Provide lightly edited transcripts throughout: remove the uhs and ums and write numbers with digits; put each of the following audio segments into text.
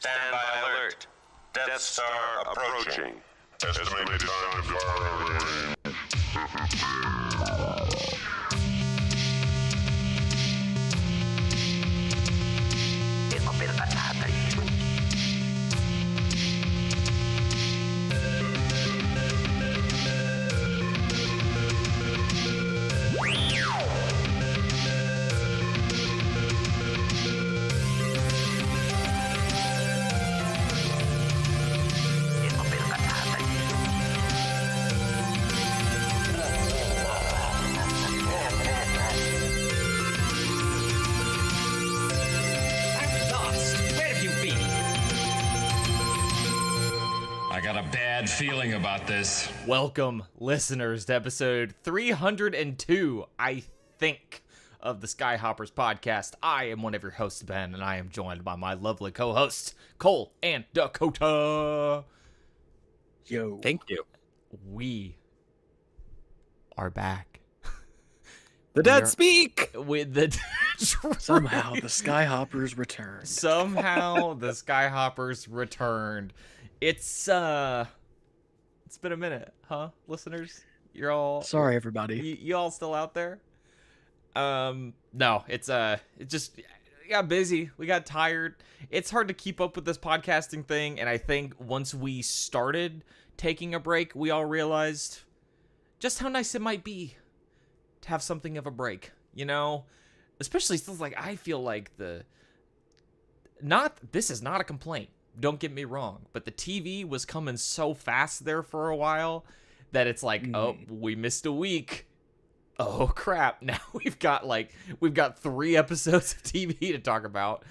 Stand by alert. Death Star approaching. Estimated time to fire. I got a bad feeling about this. Welcome, listeners, to episode 302, I think, of the Skyhoppers podcast. I am one of your hosts, Ben, and I am joined by my lovely co-hosts, Cole and Dakota. Yo. Thank you. We are back. The dead speak! With the Somehow the Skyhoppers returned. Somehow the Skyhoppers returned. It's been a minute, huh, listeners? You're all sorry, everybody. You all still out there? No, it just we got busy. We got tired. It's hard to keep up with this podcasting thing, and I think once we started taking a break, we all realized just how nice it might be to have something of a break, you know? Especially since, like, I feel like this is not a complaint. Don't get me wrong, but the TV was coming so fast there for a while that it's like, oh, we missed a week. Oh crap! Now we've got 3 episodes of TV to talk about.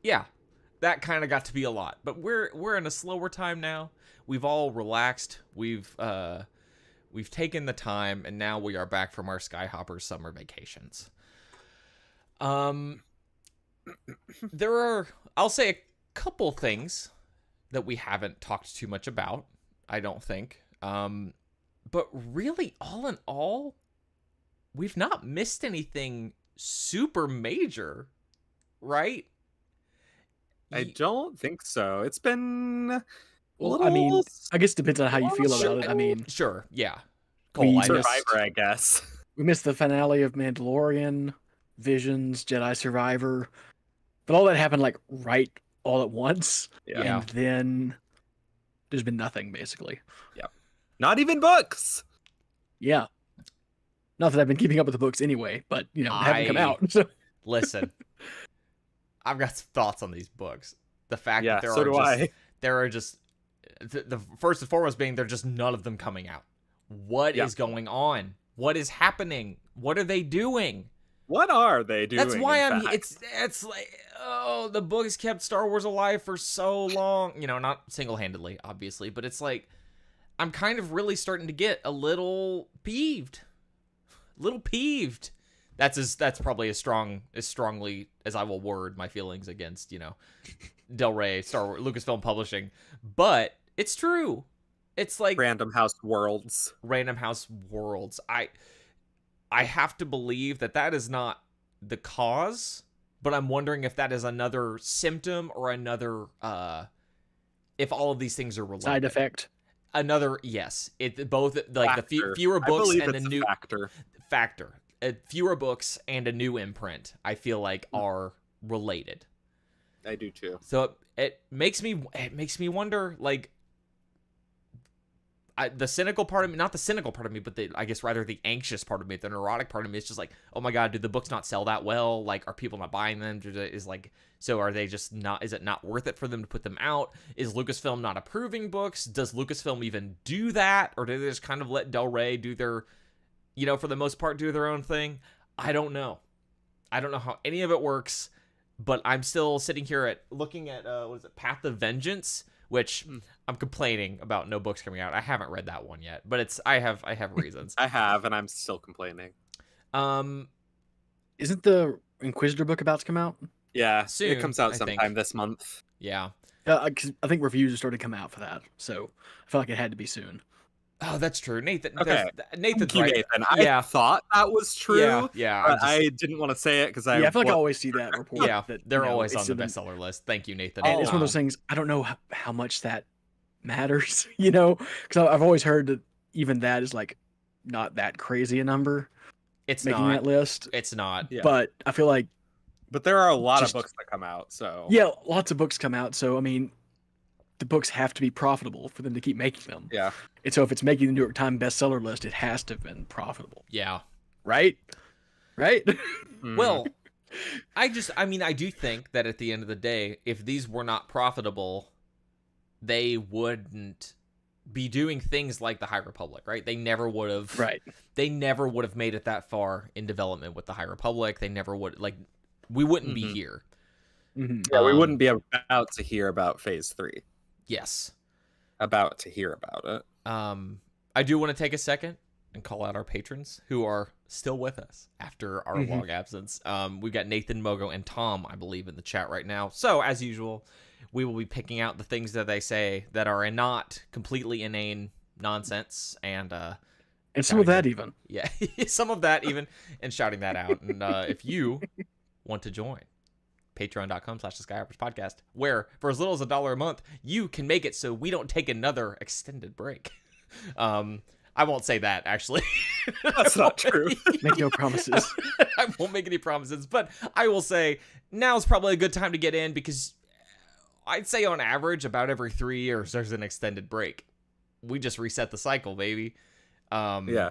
Yeah, that kind of got to be a lot. But we're in a slower time now. We've all relaxed. We've taken the time, and now we are back from our Skyhoppers summer vacations. There are, I'll say, a couple things that we haven't talked too much about, I don't think. But really, all in all, we've not missed anything super major, right? I don't think so. It's been Well, I mean, I guess it depends on how you feel about it. I mean, sure, yeah. We Survivor, I guess. we missed the finale of Mandalorian, Visions, Jedi Survivor, but all that happened like right all at once. Yeah. And then there's been nothing basically. Not even books. Yeah. Not that I've been keeping up with the books anyway, but they haven't come out. So. Listen, I've got some thoughts on these books. The fact that there are just the first and foremost being there are just none of them coming out. What is going on? What is happening? What are they doing? What are they doing? That's why it's like, oh, the books kept Star Wars alive for so long. Not single-handedly, obviously, but it's like I'm kind of really starting to get a little peeved. That's probably as strongly as I will word my feelings against, Del Rey, Star Wars, Lucasfilm Publishing. But it's true. It's like Random House Worlds. I have to believe that is not the cause, but I'm wondering if that is another symptom or another if all of these things are related. Side effect. Another, yes. It both like Factor. the fewer books and the new factor. Fewer books and a new imprint, I feel like are related. I do too. So it makes me wonder, like, the cynical part of me, not the cynical part of me, but I guess rather the anxious part of me, the neurotic part of me is just like, oh my God, do the books not sell that well? Like, are people not buying them? Are they just not, is it not worth it for them to put them out? Is Lucasfilm not approving books? Does Lucasfilm even do that? Or do they just kind of let Del Rey do their, for the most part, do their own thing? I don't know. I don't know how any of it works, but I'm still sitting here looking at, Path of Vengeance, which I'm complaining about no books coming out. I haven't read that one yet, but I have reasons. I have, and I'm still complaining. Isn't the Inquisitor book about to come out? Yeah, soon. It comes out sometime this month. Yeah. 'Cause I think reviews are starting to come out for that, so I felt like it had to be soon. Oh, that's true. Nathan's Thank you, right. Nathan. Yeah. I thought that was true. Yeah. But I didn't want to say it because I feel like I always see that report. Yeah, that, they're you know, always it's on the in bestseller list. Thank you, Nathan. And it's one of those things. I don't know how much that matters, you know, because I've always heard that even that is like not that crazy a number. It's making not. that list. It's not. Yeah. But I feel like. But there are a lot of books that come out, so. Yeah, lots of books come out. So I mean, the books have to be profitable for them to keep making them. Yeah. And so if it's making the New York Times bestseller list, it has to have been profitable. Yeah. Right? Well, I do think that at the end of the day, if these were not profitable, they wouldn't be doing things like the High Republic, right? They never would have. Right. They never would have made it that far in development with the High Republic. They never would, like, we wouldn't be here. Mm-hmm. Yeah, we wouldn't be about to hear about Phase 3. Yes. About to hear about it. I do want to take a second and call out our patrons who are still with us after our long absence. We've got Nathan, Mogo, and Tom, I believe, in the chat right now. So, as usual, we will be picking out the things that they say that are not completely inane nonsense and some of that even. Yeah, some of that even, and shouting that out. And if you want to join, patreon.com/the Skyhoppers podcast, where for as little as $1 a month, you can make it so we don't take another extended break. I won't say that, actually. That's not true. Make no promises. I won't make any promises, but I will say now's probably a good time to get in because I'd say on average about every 3 years there's an extended break. We just reset the cycle, baby. Yeah.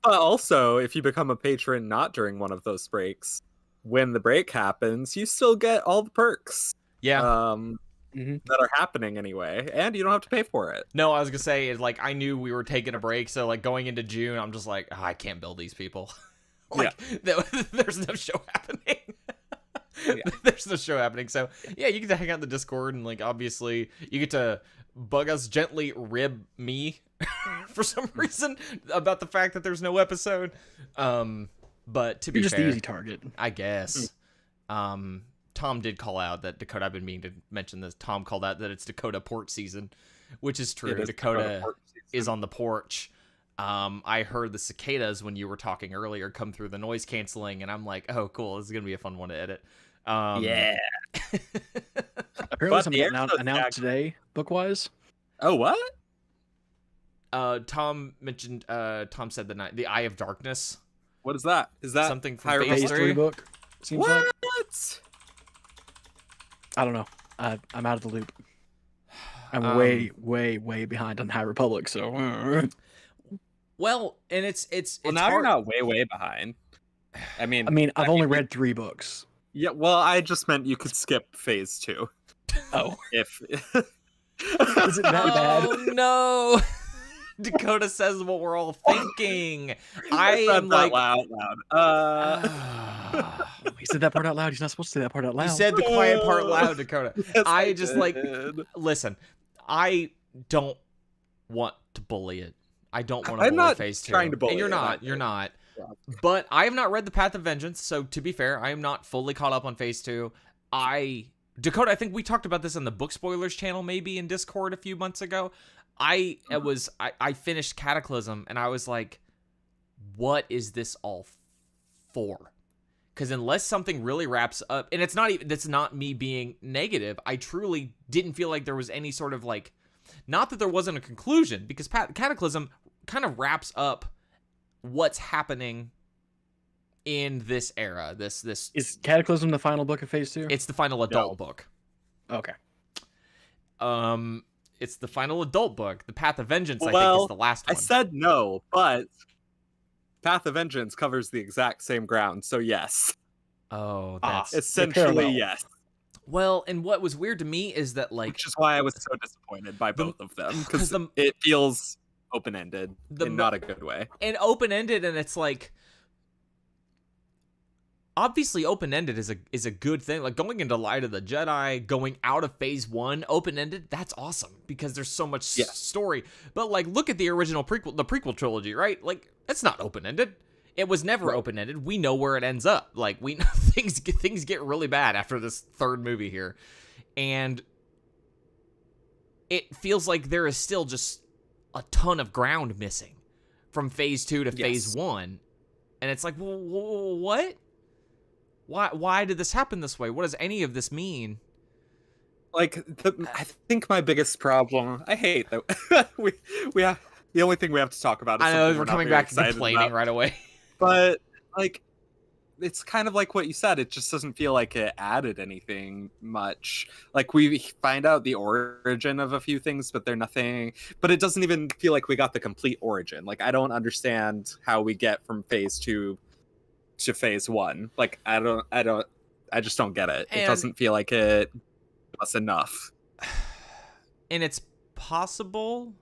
But also, if you become a patron not during one of those breaks, when the break happens, you still get all the perks. Yeah. That are happening anyway, and you don't have to pay for it. No, I was gonna say, like, I knew we were taking a break, so like going into June, I'm just like, I can't build these people. Like, there's no show happening. There's no show happening. So yeah, you get to hang out in the Discord, and like obviously you get to bug us, gently rib me for some reason about the fact that there's no episode. But to be just fair, the easy target, I guess. Tom did call out that Dakota, I've been meaning to mention this, Tom called out that it's Dakota porch season, which is true. Dakota is on the porch. I heard the cicadas when you were talking earlier come through the noise canceling, and I'm like, oh, cool, this is going to be a fun one to edit. Yeah. Apparently something announced today, book-wise. Oh, what? Tom mentioned, Tom said the Eye of Darkness. What is that? Is that something from Phase 3 book? Seems what? Like. I don't know. I'm out of the loop. I'm way behind on High Republic. So. Well, and it's now hard. You're not way behind. I mean, I've only read 3 books. Yeah, well, I just meant you could skip Phase 2. Oh, if is it that bad? Oh no. Dakota says what we're all thinking. I am like loud. He said that part out loud. He's not supposed to say that part out loud. You said the quiet part loud, Dakota. Yes, I just like listen. I don't want to bully it. I don't want to bully Phase 2. Trying to bully and you're not. You're not. But I have not read the Path of Vengeance, so to be fair, I am not fully caught up on Phase 2. Dakota, I think we talked about this on the Book Spoilers channel, maybe in Discord a few months ago. I finished Cataclysm and I was like, what is this all for? Because unless something really wraps up, and that's not me being negative, I truly didn't feel like there was any sort of like, not that there wasn't a conclusion, because Cataclysm kind of wraps up what's happening in this era. This is Cataclysm the final book of Phase 2? It's the final adult book. Okay. It's the final adult book. The Path of Vengeance, I think, is the last one. I said no, but Path of Vengeance covers the exact same ground, so yes. Oh, that's essentially yes. Well, and what was weird to me is that, like, which is why I was so disappointed by both of them, because it feels open-ended in not a good way. And open-ended, and it's like, obviously open-ended is a good thing. Like going into Light of the Jedi, going out of Phase 1, open-ended, that's awesome because there's so much story. But like look at the original the prequel trilogy, right? Like it's not open-ended. It was never open-ended. We know where it ends up. Like we know things get really bad after this third movie here. And it feels like there is still just a ton of ground missing from phase 2 to phase Yes. 1. And it's like, well, what? Why did this happen this way? What does any of this mean? Like, I think my biggest problem, I hate that we have, the only thing we have to talk about is I know something we're not coming very back and excited complaining about. right away. But like, it's kind of like what you said. It just doesn't feel like it added anything much. Like, we find out the origin of a few things, but they're nothing. But it doesn't even feel like we got the complete origin. Like, I don't understand how we get from phase 2 to phase 1. Like, I just don't get it. It And- doesn't feel like it was enough. And it's possible,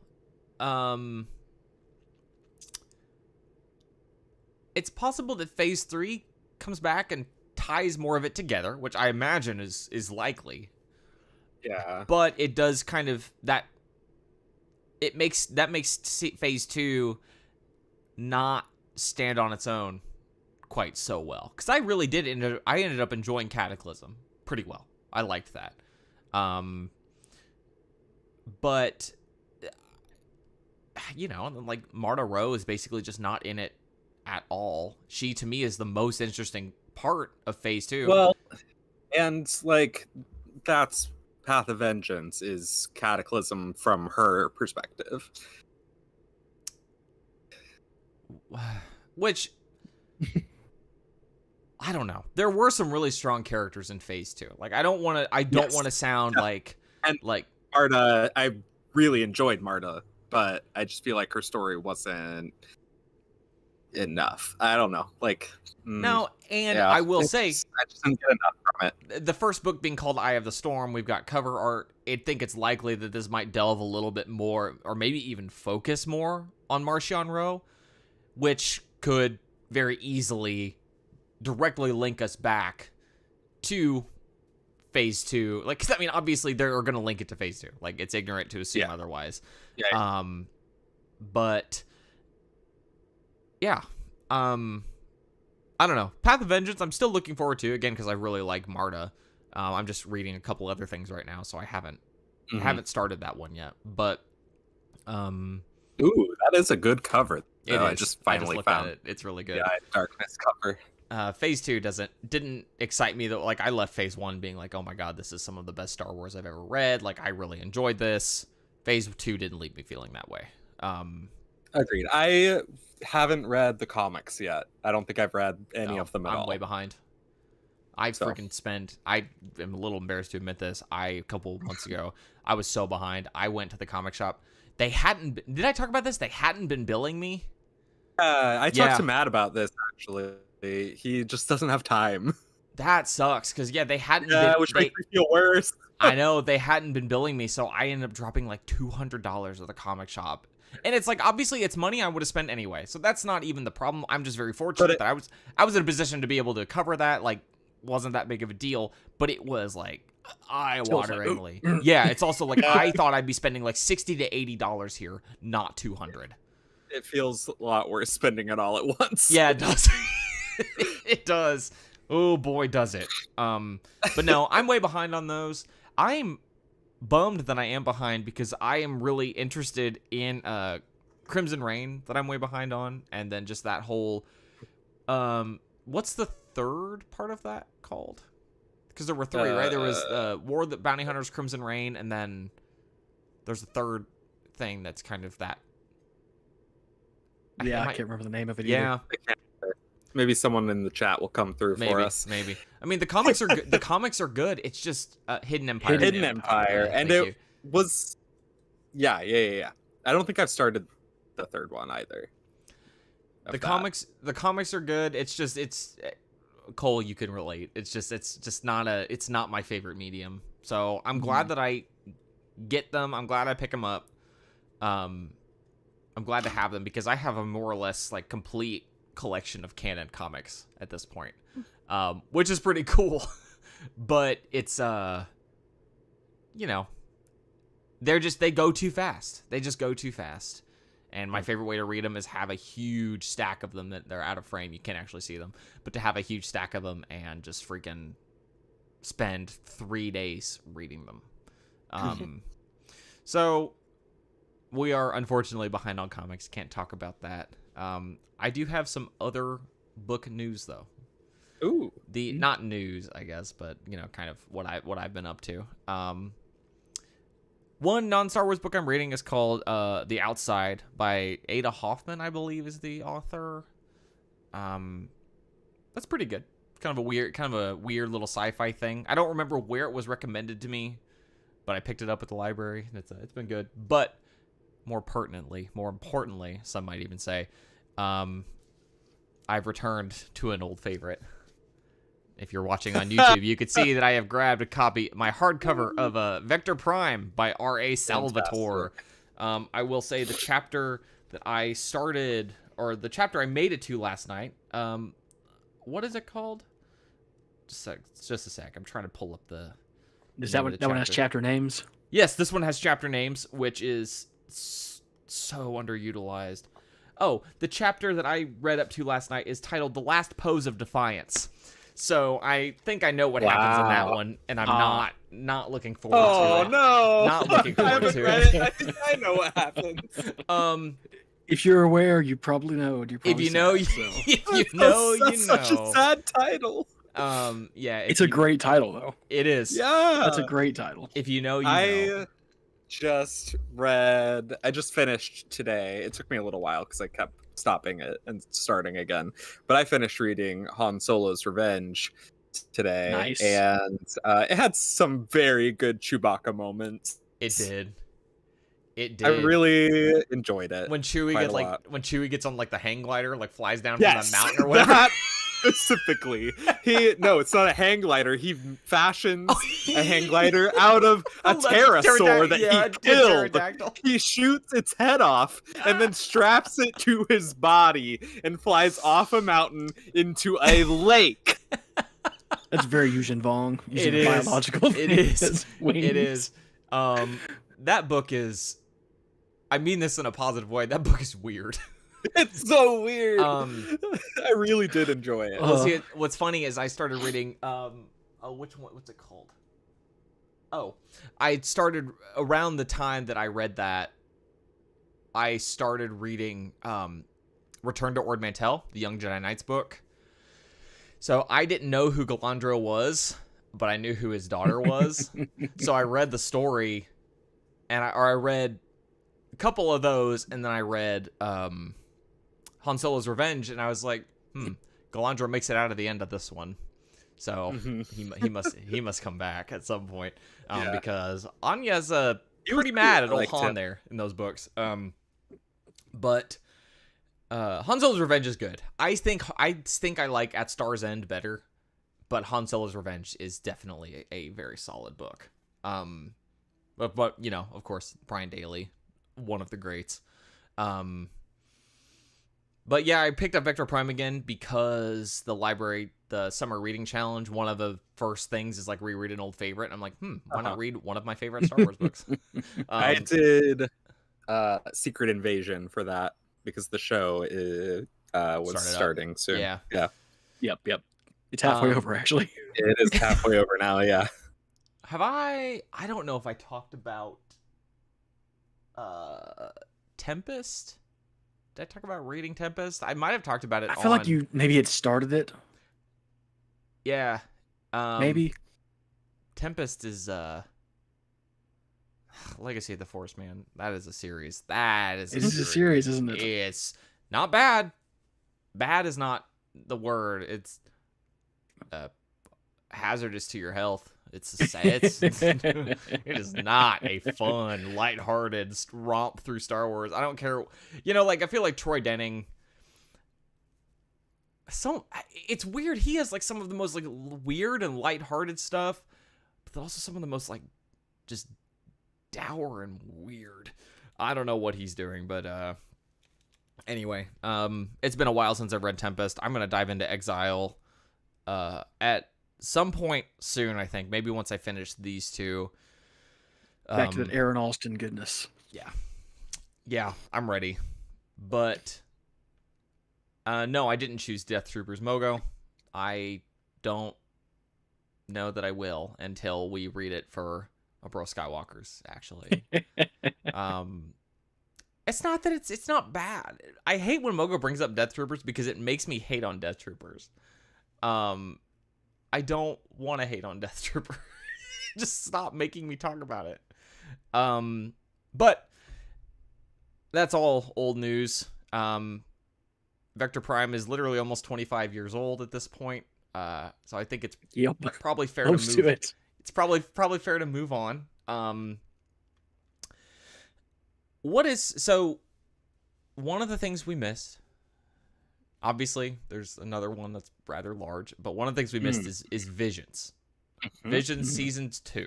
it's possible that phase 3 comes back and ties more of it together, which I imagine is likely. Yeah. But it does kind of makes phase 2 not stand on its own quite so well, because I really did I ended up enjoying Cataclysm pretty well. I liked that. But you know, like, Marta Rowe is basically just not in it at all. She, to me, is the most interesting part of phase 2. Well, and like, that's Path of Vengeance is Cataclysm from her perspective. Which I don't know. There were some really strong characters in phase 2. Like, I don't want to sound like And- like Marta, I really enjoyed Marta, but I just feel like her story wasn't enough. I don't know. Like, no. And yeah, I will say, I just didn't get enough from it. the first book being called Eye of the Storm, we've got cover art. I think it's likely that this might delve a little bit more, or maybe even focus more on Marcion Rowe, which could very easily directly link us back to phase 2. Like, 'cause, I mean, obviously they're going to link it to phase 2. Like, it's ignorant to assume otherwise. Yeah. But yeah. I don't know. Path of Vengeance, I'm still looking forward to, again, because I really like Marta. I'm just reading a couple other things right now, so I haven't started that one yet. But Ooh, that is a good cover. it I is. just finally looked at found it. It's really good. Yeah, Darkness cover. Phase 2 didn't excite me, though. Like, I left phase 1 being like, oh my god, this is some of the best Star Wars I've ever read. Like, I really enjoyed this. Phase 2 didn't leave me feeling that way. Agreed. I haven't read the comics yet. I don't think I've read any No, of them at I'm all. way behind. I am a little embarrassed to admit this. A couple months ago, I was so behind. I went to the comic shop. Did I talk about this? They hadn't been billing me. I Yeah. talked to Matt about this, actually. He just doesn't have time. That sucks, because they hadn't Yeah, been. which makes me feel worse. I know, they hadn't been billing me, so I ended up dropping like $200 at the comic shop. And it's like, obviously it's money I would have spent anyway, so that's not even the problem. I'm just very fortunate that I was in a position to be able to cover that. Like, wasn't that big of a deal, but it was like eye-wateringly. Yeah, it's also like, I thought I'd be spending like $60 to $80 here, not $200. It feels a lot worse spending it all at once. Yeah, it does. It does. Oh boy, does it. But no, I'm way behind on those. I'm bummed that I am behind, because I am really interested in Crimson Reign that I'm way behind on, and then just that whole what's the third part of that called? Because there were 3, right? There was War of the Bounty Hunters, Crimson Reign, and then there's a third thing that's kind of that. Yeah, I can't remember the name of it either. Yeah. Maybe someone in the chat will come through for us. Maybe. I mean, the comics are good. The comics are good. It's just Hidden Empire. Hidden Empire, Yeah, and thank it was, yeah. I don't think I've started the third one either. The comics are good. It's just Cole, you can relate. It's just not my favorite medium. So I'm glad that I get them. I'm glad I pick them up. I'm glad to have them, because I have a more or less like complete collection of canon comics at this point, which is pretty cool. But it's you know, they go too fast. They just go too fast. And my favorite way to read them is have a huge stack of them that they're out of frame. You can't actually see them, but to have a huge stack of them and just freaking spend 3 days reading them. So we are unfortunately behind on comics. Can't talk about that. I do have some other book news though. Ooh. Not news, I guess, but kind of what I've been up to. One non-Star Wars book I'm reading is called The Outside by Ada Hoffman, I believe is the author. That's pretty good. Kind of a weird little sci-fi thing. I don't remember where it was recommended to me, but I picked it up at the library. It's been good. But more importantly, some might even say, I've returned to an old favorite. If you're watching on YouTube, you could see that I have grabbed a copy, my hardcover of Vector Prime by R.A. Salvatore. I will say the chapter that I started, or the chapter I made it to last night, what is it called? Just a sec. I'm trying to pull up the... Is that one has chapter names? Yes, this one has chapter names, which is so underutilized. Oh, the chapter that I read up to last night is titled The Last Pose of Defiance. So I think I know what happens in that one, and I'm not looking forward to it. Oh no! Not looking forward to read it. I think I know what happens. If you're aware, you probably know. If you know, you know. That's such a sad title. Yeah. It's a great title, though. It is. Yeah, That's a great title. If you know, you know. I just finished today. It took me a little while because I kept stopping it and starting again. But I finished reading Han Solo's Revenge today. Nice. And it had some very good Chewbacca moments. It did. I really enjoyed it. When Chewie gets on like the hang glider, like flies down from the mountain or whatever. That specifically. It's not a hang glider. He fashions a hang glider out of a pterosaur that he killed. He shoots its head off and then straps it to his body and flies off a mountain into a lake. That's very Yuzhen Vong. It is. Biological. It is. It is. That book is. I mean this in a positive way. That book is weird. It's so weird. I really did enjoy it. Well, see, what's funny is I started reading. Which one? What's it called? Oh, I started around the time that I read that. I started reading Return to Ord Mantell, the Young Jedi Knights book. So I didn't know who Galandro was, but I knew who his daughter was. So I read the story, and I read a couple of those, and then I read Han Solo's Revenge, and I was like, Galandro makes it out of the end of this one, so he must come back at some point, because Anya's pretty mad at old Han there in those books. But Han Solo's Revenge is good. I think I like At Star's End better, but Han Solo's Revenge is definitely a very solid book. But of course, Brian Daley, one of the greats. But yeah, I picked up Vector Prime again because the summer reading challenge, one of the first things is like reread an old favorite. And I'm like, why not read one of my favorite Star Wars books? I did Secret Invasion for that because the show was starting soon. Yeah. Yep. It's halfway over, actually. It is halfway over now, yeah. Have I don't know if I talked about Tempest? Did I talk about reading Tempest? I might have talked about it. I feel like you maybe had started it. Yeah. Maybe. Tempest is Legacy of the Force, man. That is a series. It is a series, isn't it? It's not bad. Bad is not the word. It's hazardous to your health. It is not a fun, lighthearted romp through Star Wars. I don't care. I feel like Troy Denning. It's weird. He has like some of the most like weird and lighthearted stuff, but also some of the most like just dour and weird. I don't know what he's doing, but anyway, it's been a while since I've read Tempest. I'm gonna dive into Exile at some point soon, I think. Maybe once I finish these two. Back to that Aaron Alston goodness. Yeah, I'm ready. But no, I didn't choose Death Troopers Mogo. I don't know that I will until we read it for Bro Skywalkers, actually. It's not that it's not bad. I hate when Mogo brings up Death Troopers because it makes me hate on Death Troopers. I don't want to hate on Death Trooper. Just stop making me talk about it. But that's all old news. Vector Prime is literally almost 25 years old at this point. So I think it's probably fair to move. To it. It's probably fair to move on. One of the things we missed, obviously there's another one that's rather large, but one of the things we missed is Visions. Visions Seasons 2.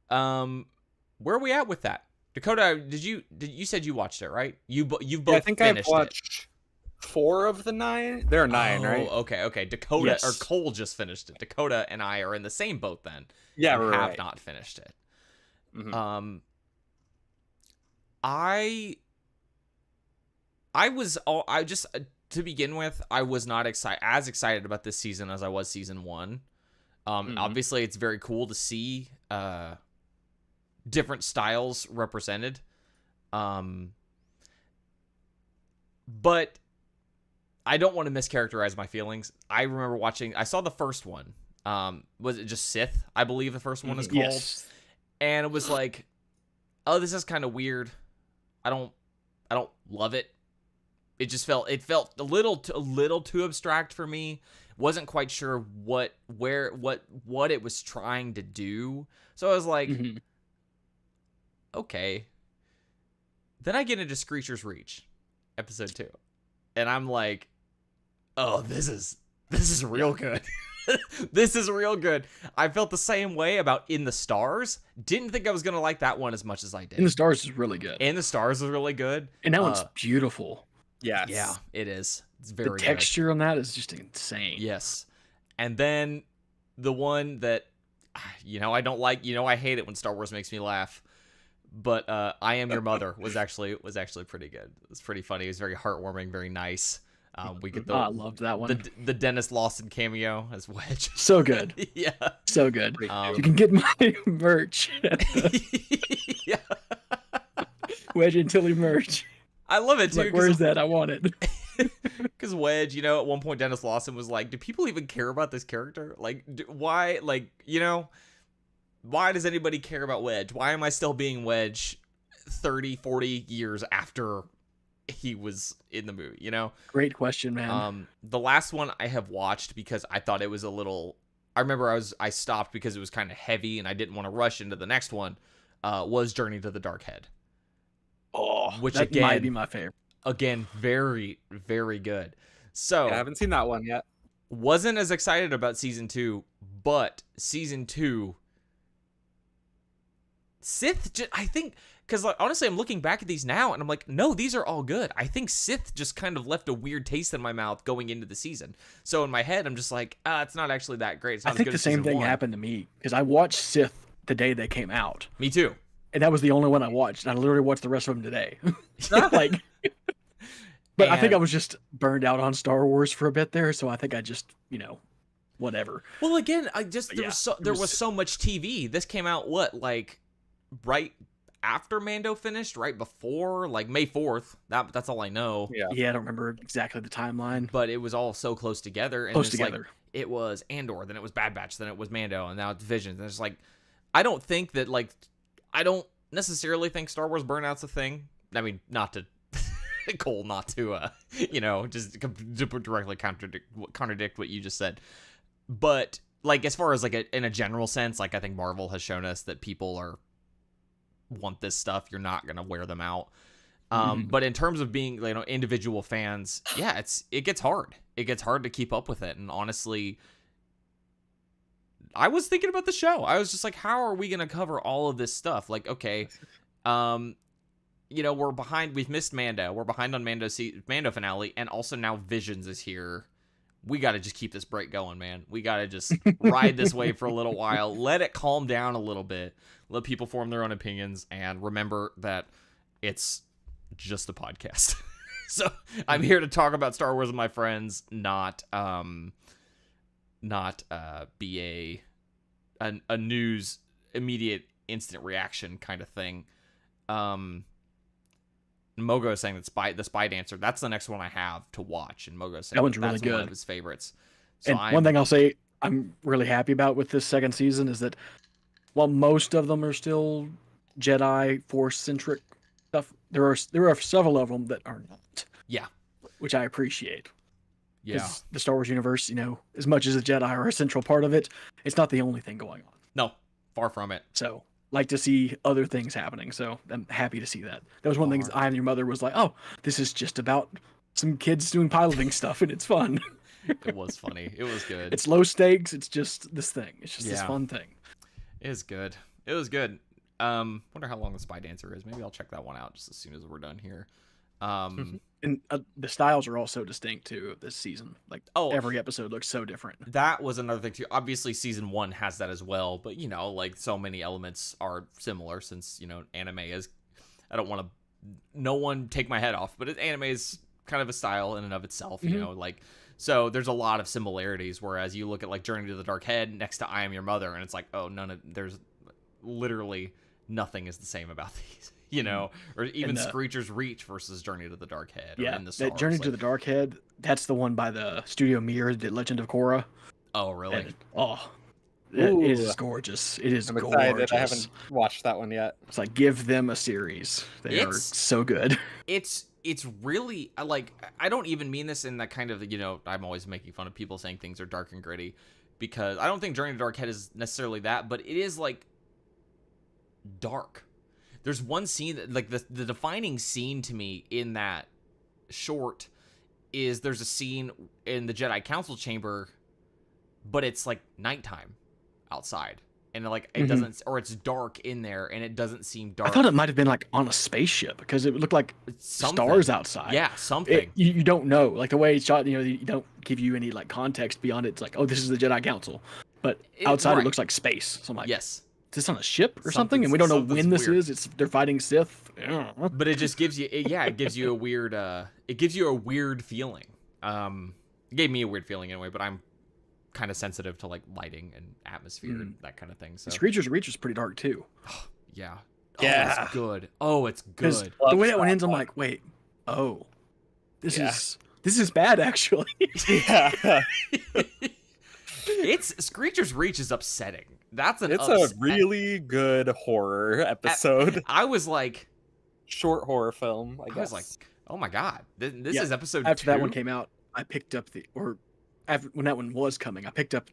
Where are we at with that? Dakota, you said you watched it, right? You've both I think I've finished watched 4 of the 9. There are 9, right? Okay. Dakota Yes. or Cole just finished it. Dakota and I are in the same boat then. Yeah, and right. have not finished it. Mhm. To begin with, I was not as excited about this season as I was season 1. Obviously it's very cool to see different styles represented. But I don't want to mischaracterize my feelings. I remember I saw the first one. Was it just Sith? I believe the first one is called. Yes. And it was like, oh, this is kind of weird. I don't love it. It felt a little too abstract for me. Wasn't quite sure what it was trying to do. So I was like, okay. Then I get into Screecher's Reach, episode 2. And I'm like, oh, this is real good. This is real good. I felt the same way about In the Stars. Didn't think I was going to like that one as much as I did. In the Stars is really good. In the Stars is really good. And that one's beautiful. Yes. Yeah, it is. It's very The texture on that is just insane. Yes. And then the one that, I don't like, I hate it when Star Wars makes me laugh. But I Am Your Mother was actually pretty good. It was pretty funny. It was very heartwarming, very nice. We get I loved that one. the Dennis Lawson cameo as Wedge. So good. Yeah. So good. Pretty You can get my merch. Yeah. Wedge Antilles merch. I love it too. Like, where is that? I want it. Because Wedge, at one point Dennis Lawson was like, do people even care about this character? Like, why, why does anybody care about Wedge? Why am I still being Wedge 30, 40 years after he was in the movie, Great question, man. The last one I have watched because I thought it was a little, I remember I stopped because it was kind of heavy and I didn't want to rush into the next one, was Journey to the Dark Head. Which that again, might be my favorite. Again, very, very good. So I haven't seen that one yet. wasn't as excited about season 2, but season 2, Sith, I think, because honestly, I'm looking back at these now, and I'm like, no, these are all good. I think Sith just kind of left a weird taste in my mouth going into the season. So in my head, I'm just like, it's not actually that great. It's not I think as good the as same season thing 1. happened to me because I watched Sith the day they came out, Me too. and that was the only one I watched. And I literally watched the rest of them today. Like, but I think I was just burned out on Star Wars for a bit there, so I think I just, whatever. Well, again, there was was so much TV. This came out right after Mando finished, right before, like May 4th. That's all I know. Yeah. Yeah, I don't remember exactly the timeline. But it was all so close together. And Close it's like, together. it was Andor, then it was Bad Batch, then it was Mando, and now it's Visions. And it's like, I don't think that, I don't necessarily think Star Wars burnout's a thing. I mean, not to Cole, not to just directly contradict what you just said. But as far as in a general sense, I think Marvel has shown us that people want this stuff. You're not gonna wear them out. But in terms of being individual fans, yeah, it gets hard. It gets hard to keep up with it. And honestly, I was thinking about the show. I was just like, how are we gonna cover all of this stuff? Okay, we're behind. We've missed Mando. We're behind on Mando finale, and also now Visions is here. We got to just keep this break going, man. We got to just ride this wave for a little while. Let it calm down a little bit. Let people form their own opinions, and remember that it's just a podcast. So I'm here to talk about Star Wars with my friends, not be a news immediate instant reaction kind of thing. Mogo is saying that the Spy Dancer, that's the next one I have to watch, and Mogo is saying That one's that's really one good. of his favorites. So And one thing I'll say I'm really happy about with this second season is that while most of them are still Jedi Force centric stuff, there are several of them that are not. Yeah. Which I appreciate. Yeah. Because the Star Wars universe, as much as the Jedi are a central part of it, it's not the only thing going on. No, far from it. So, like to see other things happening. So, I'm happy to see that. That was one of the things I and your mother was like, oh, this is just about some kids doing piloting stuff, and it's fun. It was funny. It was good. It's low stakes. It's just this thing. It's just this fun thing. It is good. It was good. Wonder how long the Spy Dancer is. Maybe I'll check that one out just as soon as we're done here. And the styles are all so distinct too this season. Like every episode looks so different. That was another thing too. Obviously season 1 has that as well, but like so many elements are similar since anime is, I don't want to, no one take my head off, but anime is kind of a style in and of itself, like, so there's a lot of similarities, whereas you look at like Journey to the Dark Head next to I Am Your Mother, and it's like, oh, there's literally nothing is the same about these, or even Screecher's Reach versus Journey to the Dark Head. Yeah, or in the that Journey to the Dark Head, that's the one by the Studio Mir that did Legend of Korra. Oh, really? And, it is gorgeous. It is gorgeous. Excited. I haven't watched that one yet. It's like, give them a series. They are so good. It's really, like, I don't even mean this in that kind of, I'm always making fun of people saying things are dark and gritty, because I don't think Journey to Dark Head is necessarily that, but it is like dark. There's one scene that, like, the defining scene to me in that short is there's a scene in the Jedi Council chamber, but it's like nighttime outside. And like it doesn't, or it's dark in there, and it doesn't seem dark. I thought it might have been like on a spaceship because it looked like stars outside. Yeah, something. You don't know, like the way it's shot. You don't give you any like context beyond it. It's like, oh, this is the Jedi Council, but outside it looks like space. So I'm like, yes, is this on a ship or something? And we don't know when this is. They're fighting Sith. But it just gives you, it gives you a weird, feeling. It gave me a weird feeling anyway. But I'm kind of sensitive to like lighting and atmosphere and that kind of thing. So Screecher's Reach is pretty dark too. Yeah. Yeah. It's good. Oh, it's good. The way that one ends, I'm like, wait, this is bad actually. Yeah. Screecher's Reach is upsetting. It's a really good horror episode. I was like, short horror film. I was like, oh my god, this is episode after 2? That one came out. I picked up when that one was coming, I picked up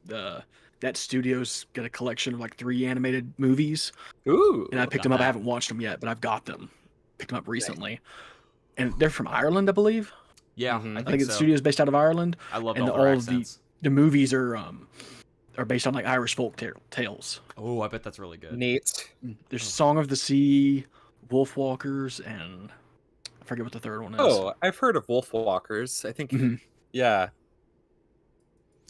that studio's got a collection of like 3 animated movies. Ooh. And I picked them up. I haven't watched them yet, but I've got them. Picked them up recently. And they're from Ireland, I believe. Yeah, I think the studio's based out of Ireland. I love all their of accents. the movies are based on like Irish folk tales. Oh, I bet that's really good. Neat. There's Song of the Sea, Wolfwalkers, and I forget what the third one is. Oh, I've heard of Wolfwalkers. I think, yeah.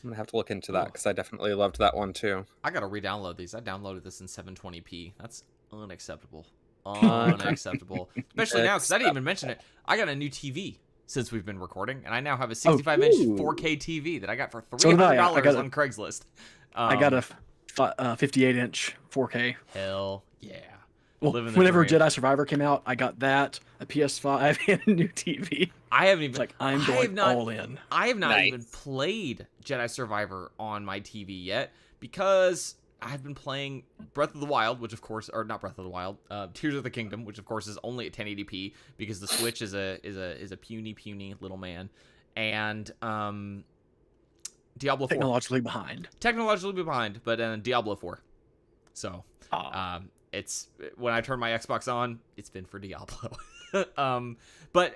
I'm gonna have to look into that because I definitely loved that one too. I gotta re-download these. I downloaded this in 720p. That's unacceptable. Unacceptable. Especially now, because I didn't even mention it. I got a new TV since we've been recording, and I now have a 65-inch 4K TV that I got for $300 on Craigslist. I got a 58-inch 4K. Hell yeah. Well, whenever Jedi Survivor came out, I got that, a PS5, and a new TV. I haven't even... It's like, I'm going all in. I have not even played Jedi Survivor on my TV yet, because I've been playing Breath of the Wild, which of course... Or not Breath of the Wild, Tears of the Kingdom, which of course is only at 1080p, because the Switch is a puny little man. And Diablo 4. Technologically behind. But Diablo 4. So... it's when I turn my Xbox on, it's been for Diablo. But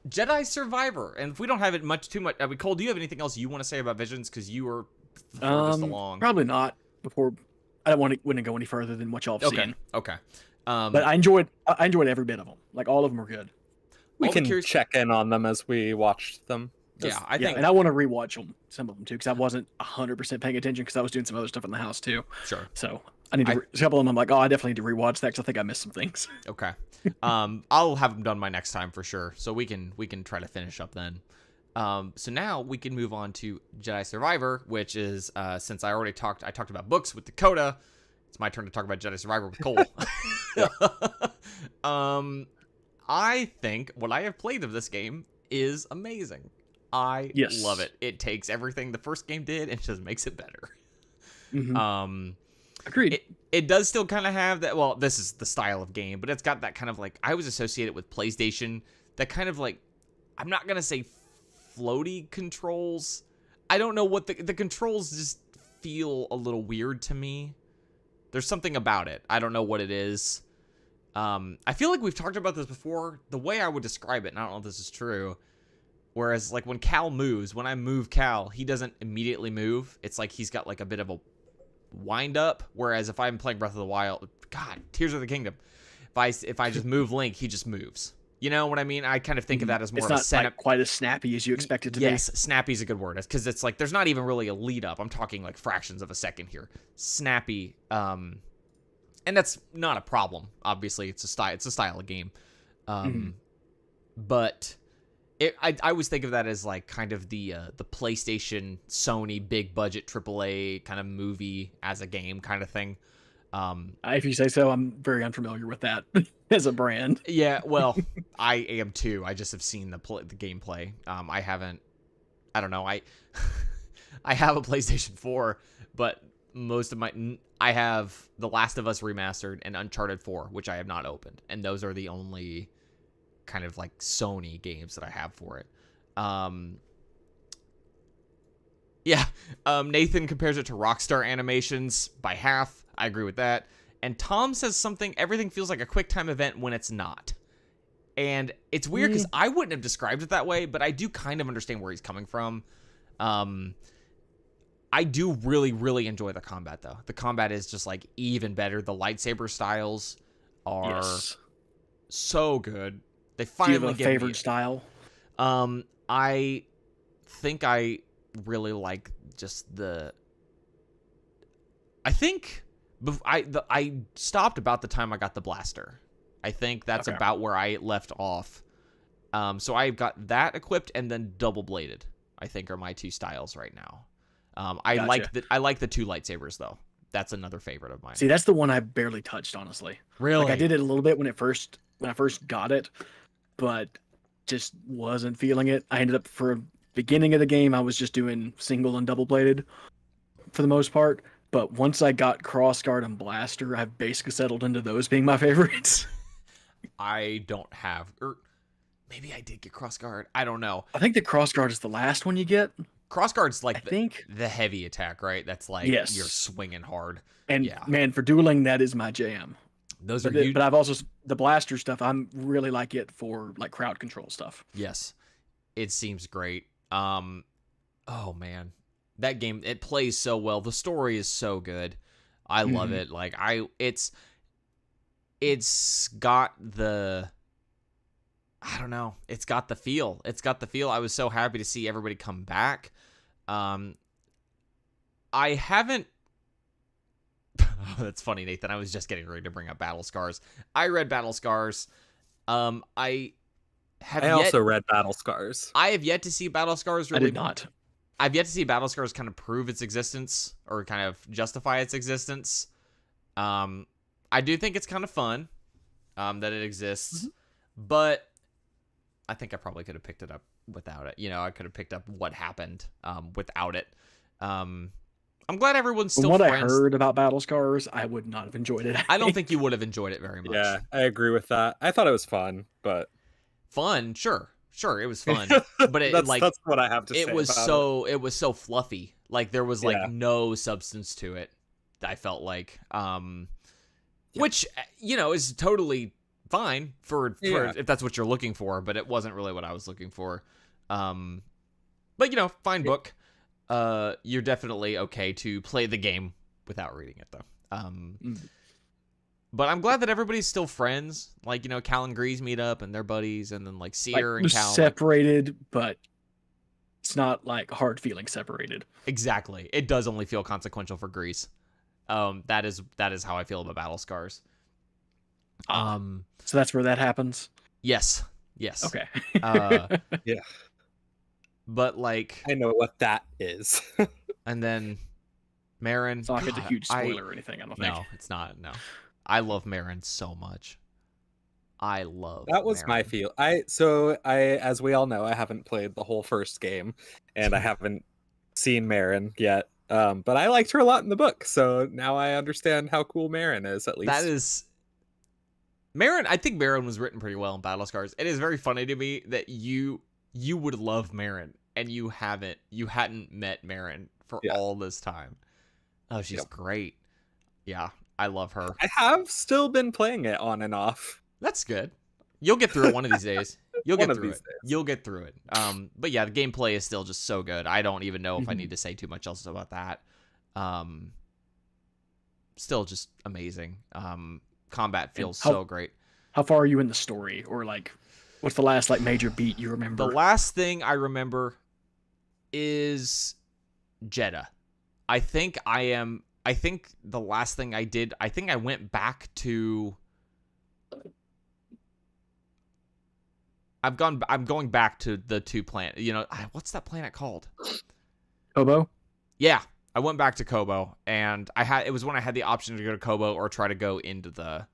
Jedi Survivor, and if we don't have it too much, I mean, Cole, do you have anything else you want to say about Visions? Because you were furthest along. Probably not. I wouldn't go any further than what y'all have seen. Okay. But I enjoyed every bit of them. Like all of them were good. We can check in on them as we watched them. I think, and I want to rewatch some of them too, because I wasn't 100% paying attention because I was doing some other stuff in the house too. Sure. So I need to. A couple of them, I'm like, I definitely need to rewatch that because I think I missed some things. Okay. I'll have them done by next time for sure, so we can try to finish up then. So now we can move on to Jedi Survivor, which is since I talked about books with Dakota, it's my turn to talk about Jedi Survivor with Cole. I think what I have played of this game is amazing. I Yes. love it. It takes everything the first game did and just makes it better. Mhm. Agreed. It does still kind of have that. Well, this is the style of game, but it's got that kind of like, I was associated with PlayStation. That kind of like, I'm not gonna say floaty controls. I don't know what the controls just feel a little weird to me. There's something about it. I don't know what it is. I feel like we've talked about this before. The way I would describe it, and I don't know if this is true. Whereas like when Cal moves, when I move Cal, he doesn't immediately move. It's like he's got like a bit of a wind up. Whereas if I'm playing Breath of the Wild, God, Tears of the Kingdom, if I just move Link, he just moves. You know what I mean? I kind of think of that as more it's of a not setup. like quite as snappy as you expect it to Yes, snappy's a good word, because it's like there's not even really a lead up. I'm talking like fractions of a second here. Snappy, and that's not a problem. Obviously, it's a style of game, but I always think of that as like kind of the PlayStation, Sony big budget AAA kind of movie as a game kind of thing. If you say so, I'm very unfamiliar with that as a brand. Yeah, well, I am too. I just have seen the gameplay. I don't know. I have a PlayStation 4, but most of I have The Last of Us Remastered and Uncharted 4, which I have not opened, and those are the only kind of like Sony games that I have for it. Nathan compares it to Rockstar Animations by half. I agree with that. And Tom says something, everything feels like a QuickTime event when it's not. And it's weird because I wouldn't have described it that way, but I do kind of understand where he's coming from. I do really, really enjoy the combat, though. The combat is just like even better. The lightsaber styles are so good. They finally Do you have a favorite style? I think I really like just I stopped about the time I got the blaster. I think that's about where I left off. So I've got that equipped, and then double bladed, I think, are my two styles right now. I like the two lightsabers though. That's another favorite of mine. See, that's the one I barely touched, honestly. Really? Like I did it a little bit when I first got it, but just wasn't feeling it. I ended up, for beginning of the game, I was just doing single and double bladed for the most part. But once I got crossguard and blaster, I've basically settled into those being my favorites. I don't have, or maybe I did get crossguard. I don't know. I think the crossguard is the last one you get. Crossguard's like think the heavy attack, right? That's like you're swinging hard. And man, for dueling, that is my jam. Those are huge. But I've also, the blaster stuff, I'm really like it for like crowd control stuff. Yes, it seems great. Oh man, that game, it plays so well. The story is so good. I love it. Like it's got the, I don't know. It's got the feel. I was so happy to see everybody come back. I haven't. Oh, that's funny, Nathan. I was just getting ready to bring up Battle Scars. I read Battle Scars. I also read Battle Scars. I have yet to see Battle Scars. Really, I did not. I've yet to see Battle Scars kind of prove its existence or kind of justify its existence. I do think it's kind of fun that it exists, but I think I probably could have picked it up without it. You know, I could have picked up what happened without it. I'm glad everyone's still friends. From what I heard about Battle Scars, I would not have enjoyed it. I don't think you would have enjoyed it very much. Yeah, I agree with that. I thought it was fun, but fun, sure, it was fun, but it that's what I have to say. It was so fluffy. Like there was like no substance to it. I felt like, which is totally fine for if that's what you're looking for, but it wasn't really what I was looking for. But fine book. You're definitely okay to play the game without reading it though. But I'm glad that everybody's still friends. Like, Cal and Grease meet up and they're buddies, and then like Seer and Cal separated, but it's not like hard feeling separated. Exactly. It does only feel consequential for Grease. That is how I feel about Battle Scars. So that's where that happens? Yes. Okay. Yeah. But like, I know what that is. And then Marin. It's not like it's a huge spoiler or anything, I don't think. No, it's not. No. I love Marin so much. I love That was my Marin. feel. I as we all know, I haven't played the whole first game, and I haven't seen Marin yet. But I liked her a lot in the book, so now I understand how cool Marin is, at least. That is Marin. I think Marin was written pretty well in Battle Scars. It is very funny to me that you would love Marin and you hadn't met Marin for all this time. Oh, she's great. Yeah, I love her. I have still been playing it on and off. That's good. You'll get through it one of these days. You'll One get of through these it. days. You'll get through it. But yeah, the gameplay is still just so good. I don't even know if I need to say too much else about that. Still just amazing. Combat feels so great. How far are you in the story, or like, what's the last like major beat you remember? The last thing I remember is Jeddah. I think the last thing I did, I think I went back to. I'm going back to the 2 planet. You know, what's that planet called? Kobo? Yeah, I went back to Kobo, and it was when I had the option to go to Kobo or try to go into the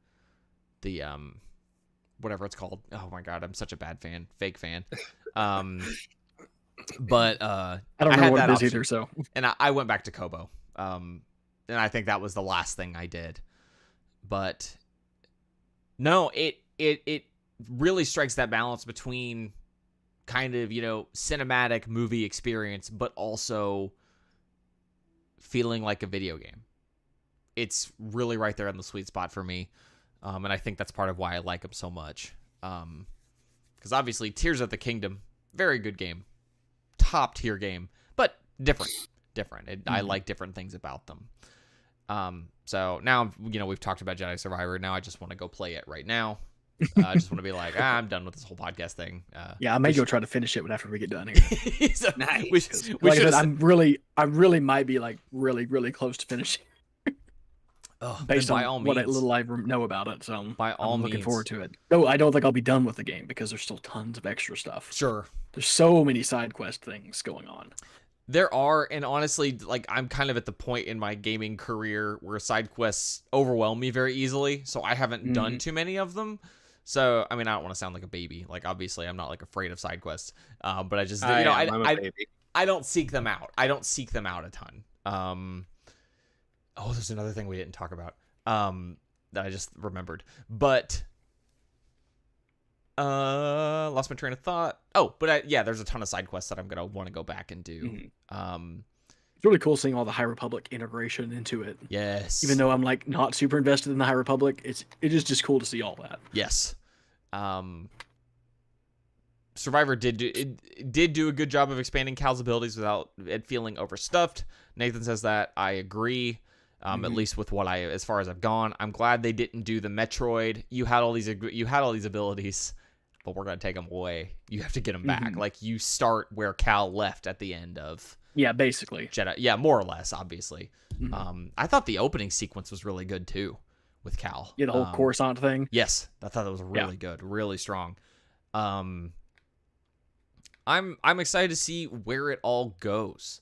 whatever it's called. Oh my god, I'm such a bad fan, fake fan. But I don't know what it is either. So, and I went back to Kobo. And I think that was the last thing I did. But no, it really strikes that balance between kind of, you know, cinematic movie experience, but also feeling like a video game. It's really right there in the sweet spot for me. And I think that's part of why I like them so much. Because obviously Tears of the Kingdom, very good game. Top tier game, but different. I like different things about them. So now, you know, we've talked about Jedi Survivor. Now I just want to go play it right now. I just want to be like, I'm done with this whole podcast thing. Yeah, I may go try to finish it after we get done here. So Nice. we Like I should. said, I really might be like really close to finishing based by on all what means. little I know about it. So By all I'm looking means. forward to it. No, I don't think I'll be done with the game because there's still tons of extra stuff. Sure. There's so many side quest things going on. There are, and honestly, like, I'm kind of at the point in my gaming career where side quests overwhelm me very easily, so I haven't done too many of them. So, I mean, I don't want to sound like a baby. Like, obviously, I'm not, like, afraid of side quests. But I just, you know, I don't seek them out. I don't seek them out a ton. Oh, there's another thing we didn't talk about that I just remembered. But lost my train of thought. Oh, but yeah, there's a ton of side quests that I'm gonna want to go back and do. It's really cool seeing all the High Republic integration into it. Yes. Even though I'm like not super invested in the High Republic, it is just cool to see all that. Yes. Survivor did do a good job of expanding Cal's abilities without it feeling overstuffed. Nathan says that. I agree. At least with what as far as I've gone. I'm glad they didn't do the Metroid. You had all these abilities, but we're gonna take them away. You have to get them back. Like, you start where Cal left at the end of Basically Jedi. Yeah, more or less, obviously. I thought the opening sequence was really good too with Cal. Yeah, the whole Coruscant thing. Yes, I thought that was really good, really strong. I'm excited to see where it all goes.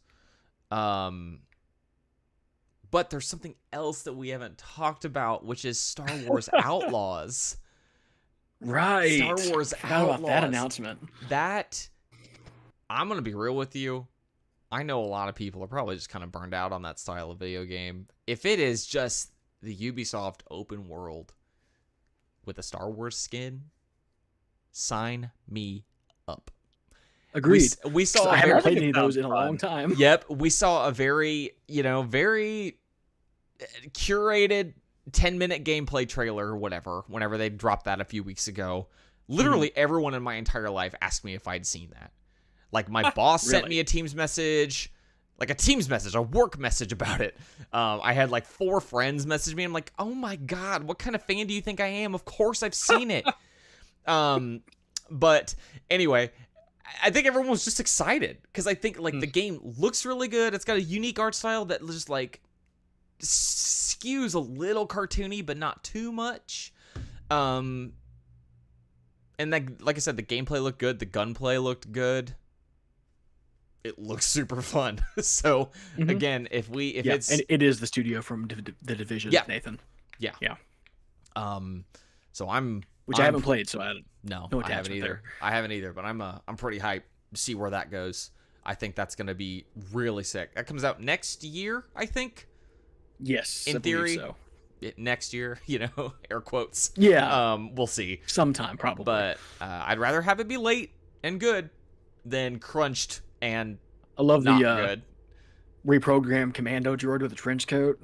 But there's something else that we haven't talked about, which is Star Wars Outlaws. Right. Star Wars How about that Outlaws. announcement? That, I'm going to be real with you. I know a lot of people are probably just kind of burned out on that style of video game. If it is just the Ubisoft open world with a Star Wars skin, sign me up. Agreed. We saw I a haven't very, played any of those in a long time. Yep, we saw a very curated 10-minute gameplay trailer or whatever, whenever they dropped that a few weeks ago. Literally everyone in my entire life asked me if I'd seen that. Like, my boss sent me a Teams message, a work message about it. I had like 4 friends message me. I'm like, oh my God, what kind of fan do you think I am? Of course I've seen it. But anyway, I think everyone was just excited because I think like the game looks really good. It's got a unique art style that just like skews a little cartoony, but not too much. And like I said, the gameplay looked good. The gunplay looked good. It looks super fun. So again, if it's, and it is the studio from the Division, Nathan. Yeah. So I'm which I haven't played, so I don't. No, No I haven't attachment either. there. I haven't either, but I'm pretty hyped to see where that goes. I think that's going to be really sick. That comes out next year, I think. Yes, In I believe theory. so. Next year, air quotes. Yeah. We'll see. Sometime probably. But I'd rather have it be late and good than crunched and I love not the good. reprogrammed commando droid with a trench coat.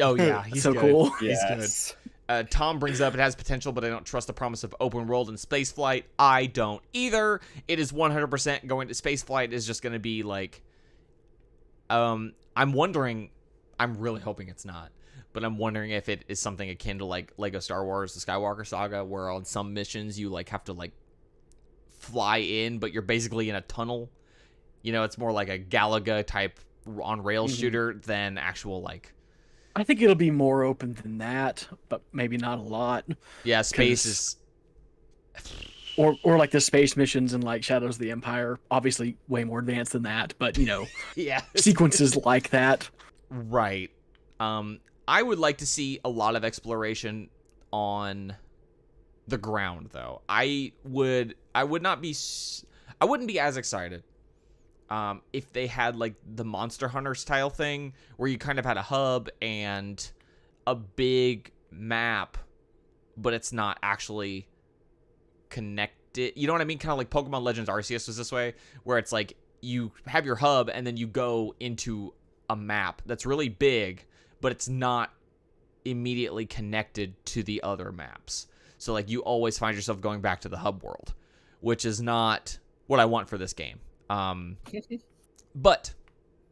Oh yeah, he's so good. cool. He's Yes. good. Tom brings up it has potential, but I don't trust the promise of open world and space flight. I don't either. It is 100% going to space flight is just going to be like, I'm wondering. I'm really hoping it's not, but I'm wondering if it is something akin to like Lego Star Wars: The Skywalker Saga, where on some missions you like have to like fly in, but you're basically in a tunnel. It's more like a Galaga type on rails shooter than actual like. I think it'll be more open than that, but maybe not a lot. Yeah, space is. Or like the space missions in like Shadows of the Empire, obviously way more advanced than that, but Yeah. sequences like that. Right. I would like to see a lot of exploration on the ground, though. I wouldn't be as excited if they had like the Monster Hunter style thing where you kind of had a hub and a big map, but it's not actually connected. You know what I mean? Kind of like Pokemon Legends Arceus was this way, where it's like you have your hub and then you go into a map that's really big, but it's not immediately connected to the other maps. So like you always find yourself going back to the hub world, which is not what I want for this game. But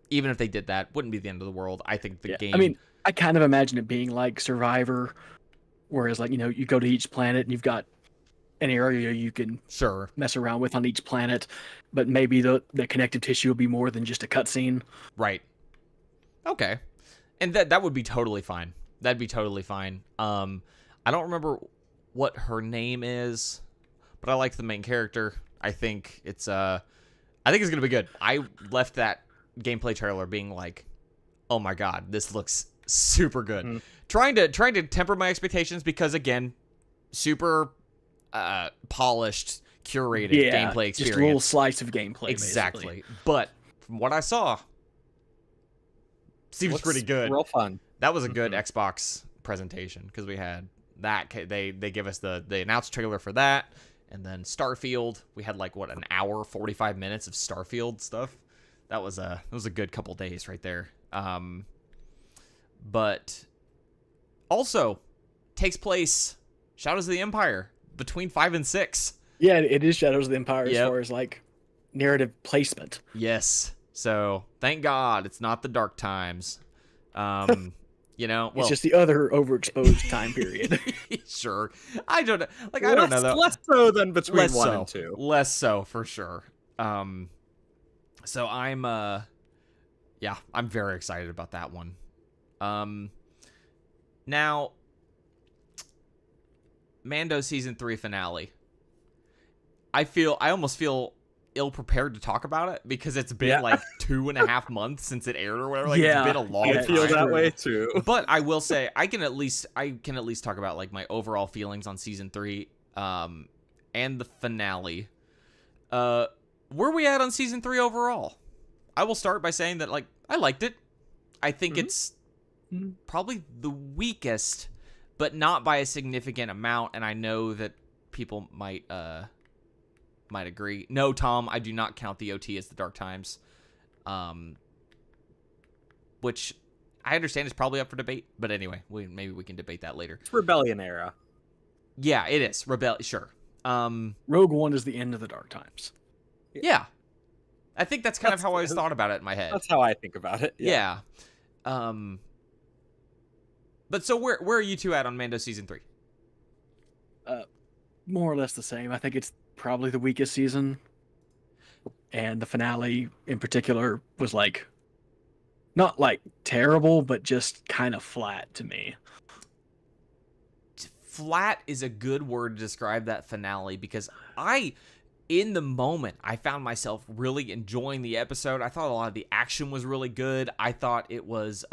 even if they did that, wouldn't be the end of the world. I think the game. I mean, I kind of imagine it being like Survivor, whereas like you go to each planet and you've got an area you can sure mess around with on each planet, but maybe the connective tissue will be more than just a cutscene. Right. Okay. And that would be totally fine. That'd be totally fine. I don't remember what her name is, but I like the main character. I think it's gonna be good. I left that gameplay trailer being like, oh my god, this looks super good. Trying to temper my expectations because again, super polished, curated gameplay experience. Just a little slice of gameplay. Exactly. Basically. But from what I saw, seems Looks pretty good. Real fun. That was a good Xbox presentation because we had that. They give us the announced trailer for that, and then Starfield. We had like an hour, 45 minutes of Starfield stuff. That was a good couple days right there. But also takes place Shadows of the Empire between 5 and 6. Yeah, it is Shadows of the Empire as far as like narrative placement. Yes. So thank God it's not the Dark Times. It's just the other overexposed time period. Sure. I don't know. Like I don't know though. Less so than between Less 1 so. and 2. Less so for sure. So I'm I'm very excited about that one. Now Mando season 3 finale. I almost feel ill prepared to talk about it because it's been like 2.5 months since it aired or whatever. Like it's been a long time. I feel that way too. But I will say I can at least talk about like my overall feelings on season 3 and the finale. Where we at on season 3 overall? I will start by saying that like I liked it. I think it's probably the weakest, but not by a significant amount, and I know that people might agree. No, Tom, I do not count the OT as the Dark Times. Which I understand is probably up for debate, but anyway, maybe we can debate that later. It's Rebellion era. Yeah, it is. Sure. Rogue One is the end of the Dark Times. Yeah. I think that's kind of how I always thought about it in my head. That's how I think about it. Yeah. But so where are you two at on Mando season 3? More or less the same. I think it's probably the weakest season. And the finale in particular was like not like terrible, but just kind of flat to me. Flat is a good word to describe that finale because in the moment, I found myself really enjoying the episode. I thought a lot of the action was really good. I thought it was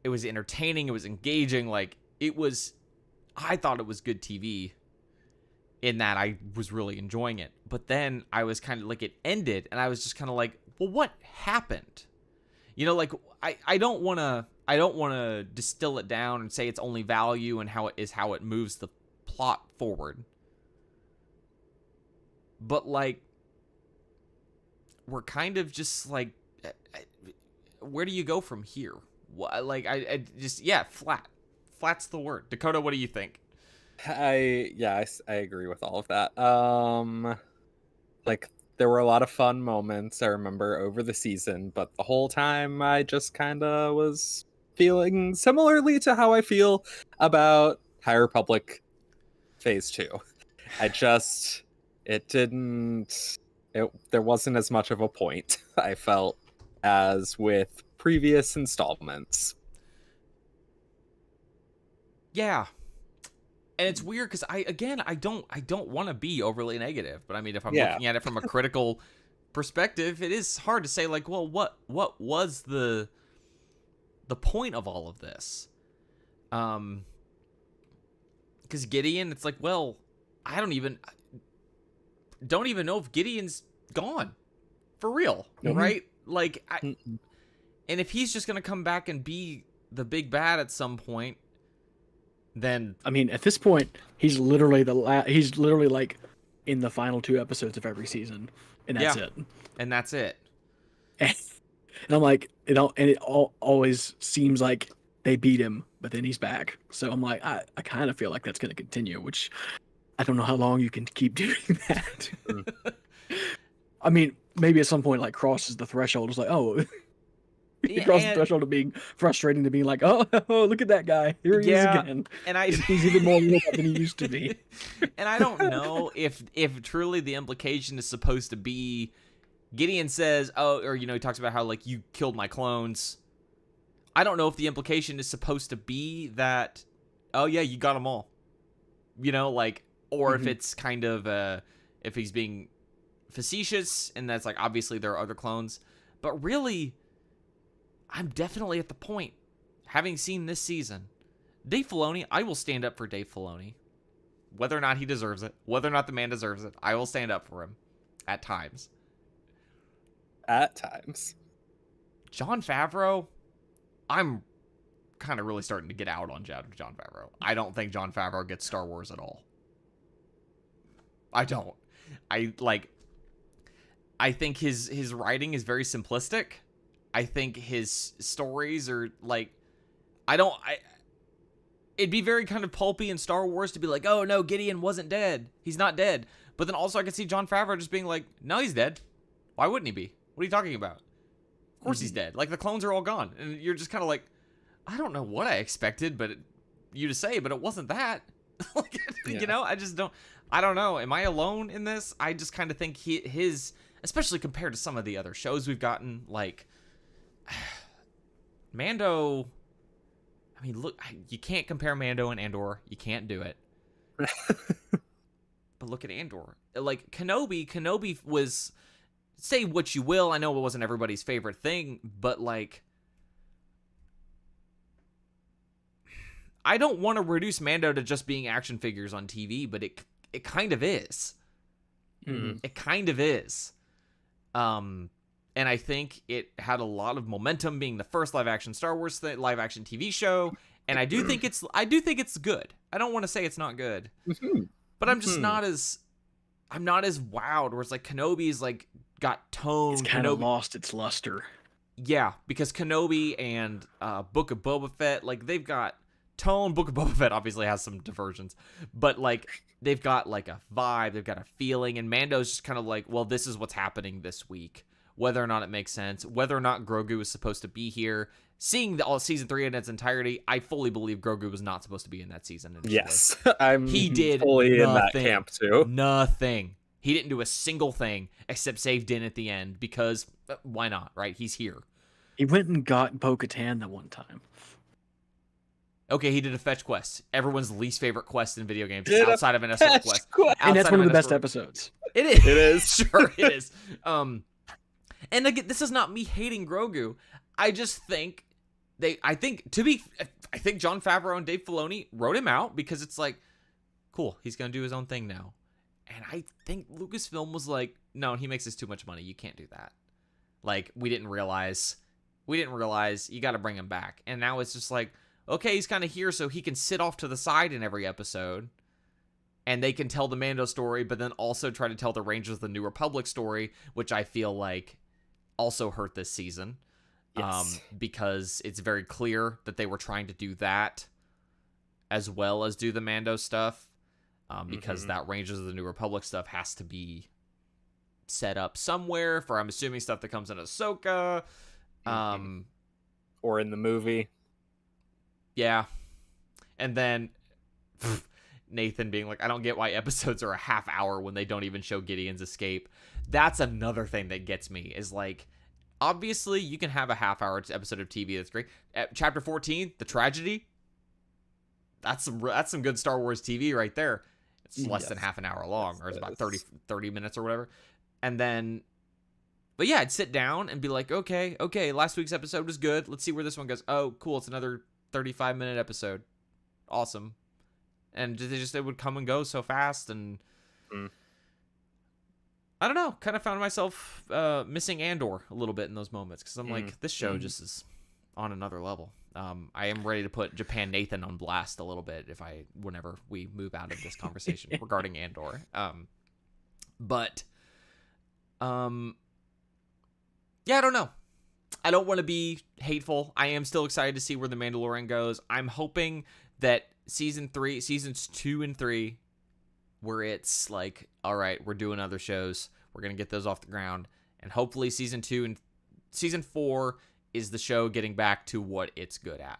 entertaining. It was engaging. Like it was, I thought it was good TV in that I was really enjoying it. But then I was kind of like, it ended, and I was just kind of like, well, what happened? You know, like, I don't want to distill it down and say it's only value and how it moves the plot forward. But, like, we're kind of just like, where do you go from here? Like, I just, yeah, flat. Flat's the word. Dakota, what do you think? I agree with all of that. Like, there were a lot of fun moments I remember over the season, but the whole time I just kind of was feeling similarly to how I feel about High Republic Phase 2. There wasn't as much of a point, I felt, as with previous installments. Yeah. And it's weird because I don't want to be overly negative, but I mean, if I'm looking at it from a critical perspective, it is hard to say, like, well, what was the point of all of this? Because Gideon, it's like, well, I don't even know if Gideon's gone for real, right? Like, and if he's just gonna come back and be the big bad at some point, then I mean, at this point, he's literally like in the final 2 episodes of every season, and that's it. And that's it. And I'm like, it always seems like they beat him, but then he's back. So I'm like, I kind of feel like that's going to continue, which I don't know how long you can keep doing that. I mean, maybe at some point, like, crosses the threshold. It's like, oh, he crosses the threshold of being frustrating to being like, oh, look at that guy. Here he is again. And he's even more real than he used to be. And I don't know if truly the implication is supposed to be, Gideon says, oh, or, you know, he talks about how, like, you killed my clones. I don't know if the implication is supposed to be that, oh, yeah, you got them all. You know, like, or if it's kind of, if he's being facetious, and that's, like, obviously there are other clones. But really, I'm definitely at the point, having seen this season, Dave Filoni, I will stand up for Dave Filoni. Whether or not he deserves it, whether or not the man deserves it, I will stand up for him at times. At times. Jon Favreau, I'm kind of really starting to get out on Jon Favreau. I don't think Jon Favreau gets Star Wars at all. I don't. I think his writing is very simplistic. I think his stories are like, it'd be very kind of pulpy in Star Wars to be like, oh no, Gideon wasn't dead. He's not dead. But then also I could see Jon Favreau just being like, no, he's dead. Why wouldn't he be? What are you talking about? Of course he's dead. Like, the clones are all gone. And you're just kind of like, I don't know what I expected you to say, but it wasn't that. Like, you know, I don't know. Am I alone in this? I just kind of think his, especially compared to some of the other shows we've gotten, like, Mando, I mean, look, you can't compare Mando and Andor. You can't do it. But look at Andor. Like, Kenobi was, say what you will, I know it wasn't everybody's favorite thing, but, like, I don't want to reduce Mando to just being action figures on TV, but it kind of is. It kind of is. And I think it had a lot of momentum being the first live action Star Wars live action TV show, and I do think it's good. I don't want to say it's not good. But I'm just not as wowed, where it's like Kenobi's like got tone. It's kind of lost its luster. Yeah, because Kenobi and Book of Boba Fett, like, they've got tone. Book of Boba Fett obviously has some diversions, but, like, they've got, like, a vibe, they've got a feeling, and Mando's just kind of like, well, this is what's happening this week. Whether or not it makes sense, whether or not Grogu is supposed to be here. Seeing all season 3 in its entirety, I fully believe Grogu was not supposed to be in that season initially. Yes, he did fully in that camp too. Nothing. He didn't do a single thing except save Din at the end, because why not, right? He's here. He went and got Bo-Katan that one time. Okay, he did a fetch quest. Everyone's least favorite quest in video games, outside of an SR quest. And that's one of the best episodes. It is. It is. Sure, it is. And again, this is not me hating Grogu. I just think I think Jon Favreau and Dave Filoni wrote him out because it's like, cool, he's gonna do his own thing now. And I think Lucasfilm was like, no, he makes us too much money. You can't do that. Like, we didn't realize you got to bring him back. And now it's just like, okay, he's kind of here so he can sit off to the side in every episode. And they can tell the Mando story, but then also try to tell the Rangers of the New Republic story, which I feel like also hurt this season. Yes. Because it's very clear that they were trying to do that as well as do the Mando stuff. Because that Rangers of the New Republic stuff has to be set up somewhere for, I'm assuming, stuff that comes in Ahsoka. Or in the movie. Yeah. And then Nathan being like, I don't get why episodes are a half hour when they don't even show Gideon's escape. That's another thing that gets me, is like, obviously you can have a half hour episode of TV that's great. Chapter 14, the tragedy. That's some good Star Wars TV right there. It's less than half an hour long, or it's about 30 minutes or whatever. And then, but yeah, I'd sit down and be like, okay, last week's episode was good. Let's see where this one goes. Oh, cool, it's another 35-minute episode. Awesome. And they would come and go so fast, and I don't know, kind of found myself missing Andor a little bit in those moments, because I'm like, this show just is on another level. I am ready to put Japan Nathan on blast a little bit whenever we move out of this conversation regarding Andor. Yeah, I don't know. I don't want to be hateful. I am still excited to see where The Mandalorian goes. I'm hoping that seasons 2 and 3, where it's like, all right, we're doing other shows, we're going to get those off the ground. And hopefully season 2 and season 4 is the show getting back to what it's good at.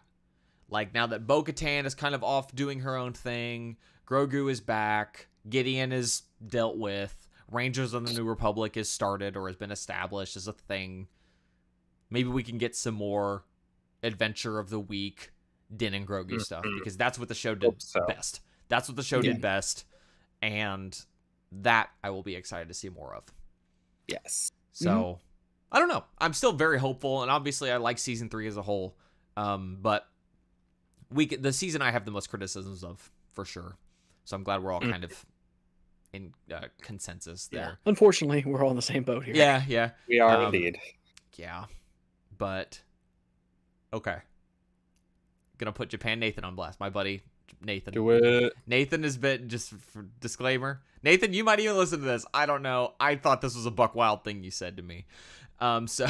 Like, now that Bo-Katan is kind of off doing her own thing, Grogu is back, Gideon is dealt with, Rangers of the New Republic is started or has been established as a thing. Maybe we can get some more Adventure of the Week, Din and Grogu stuff, because that's what the show did best. That's what the show did best, and that I will be excited to see more of. Yes. So, I don't know. I'm still very hopeful, and obviously I like season 3 as a whole, but the season I have the most criticisms of, for sure. So I'm glad we're all kind of in consensus there. Yeah. Unfortunately, we're all in the same boat here. Yeah. We are indeed. Yeah. But, okay. Gonna put Japan Nathan on blast. My buddy, Nathan. Do it. Nathan has been, just for disclaimer, Nathan, you might even listen to this. I don't know. I thought this was a buck wild thing you said to me. So,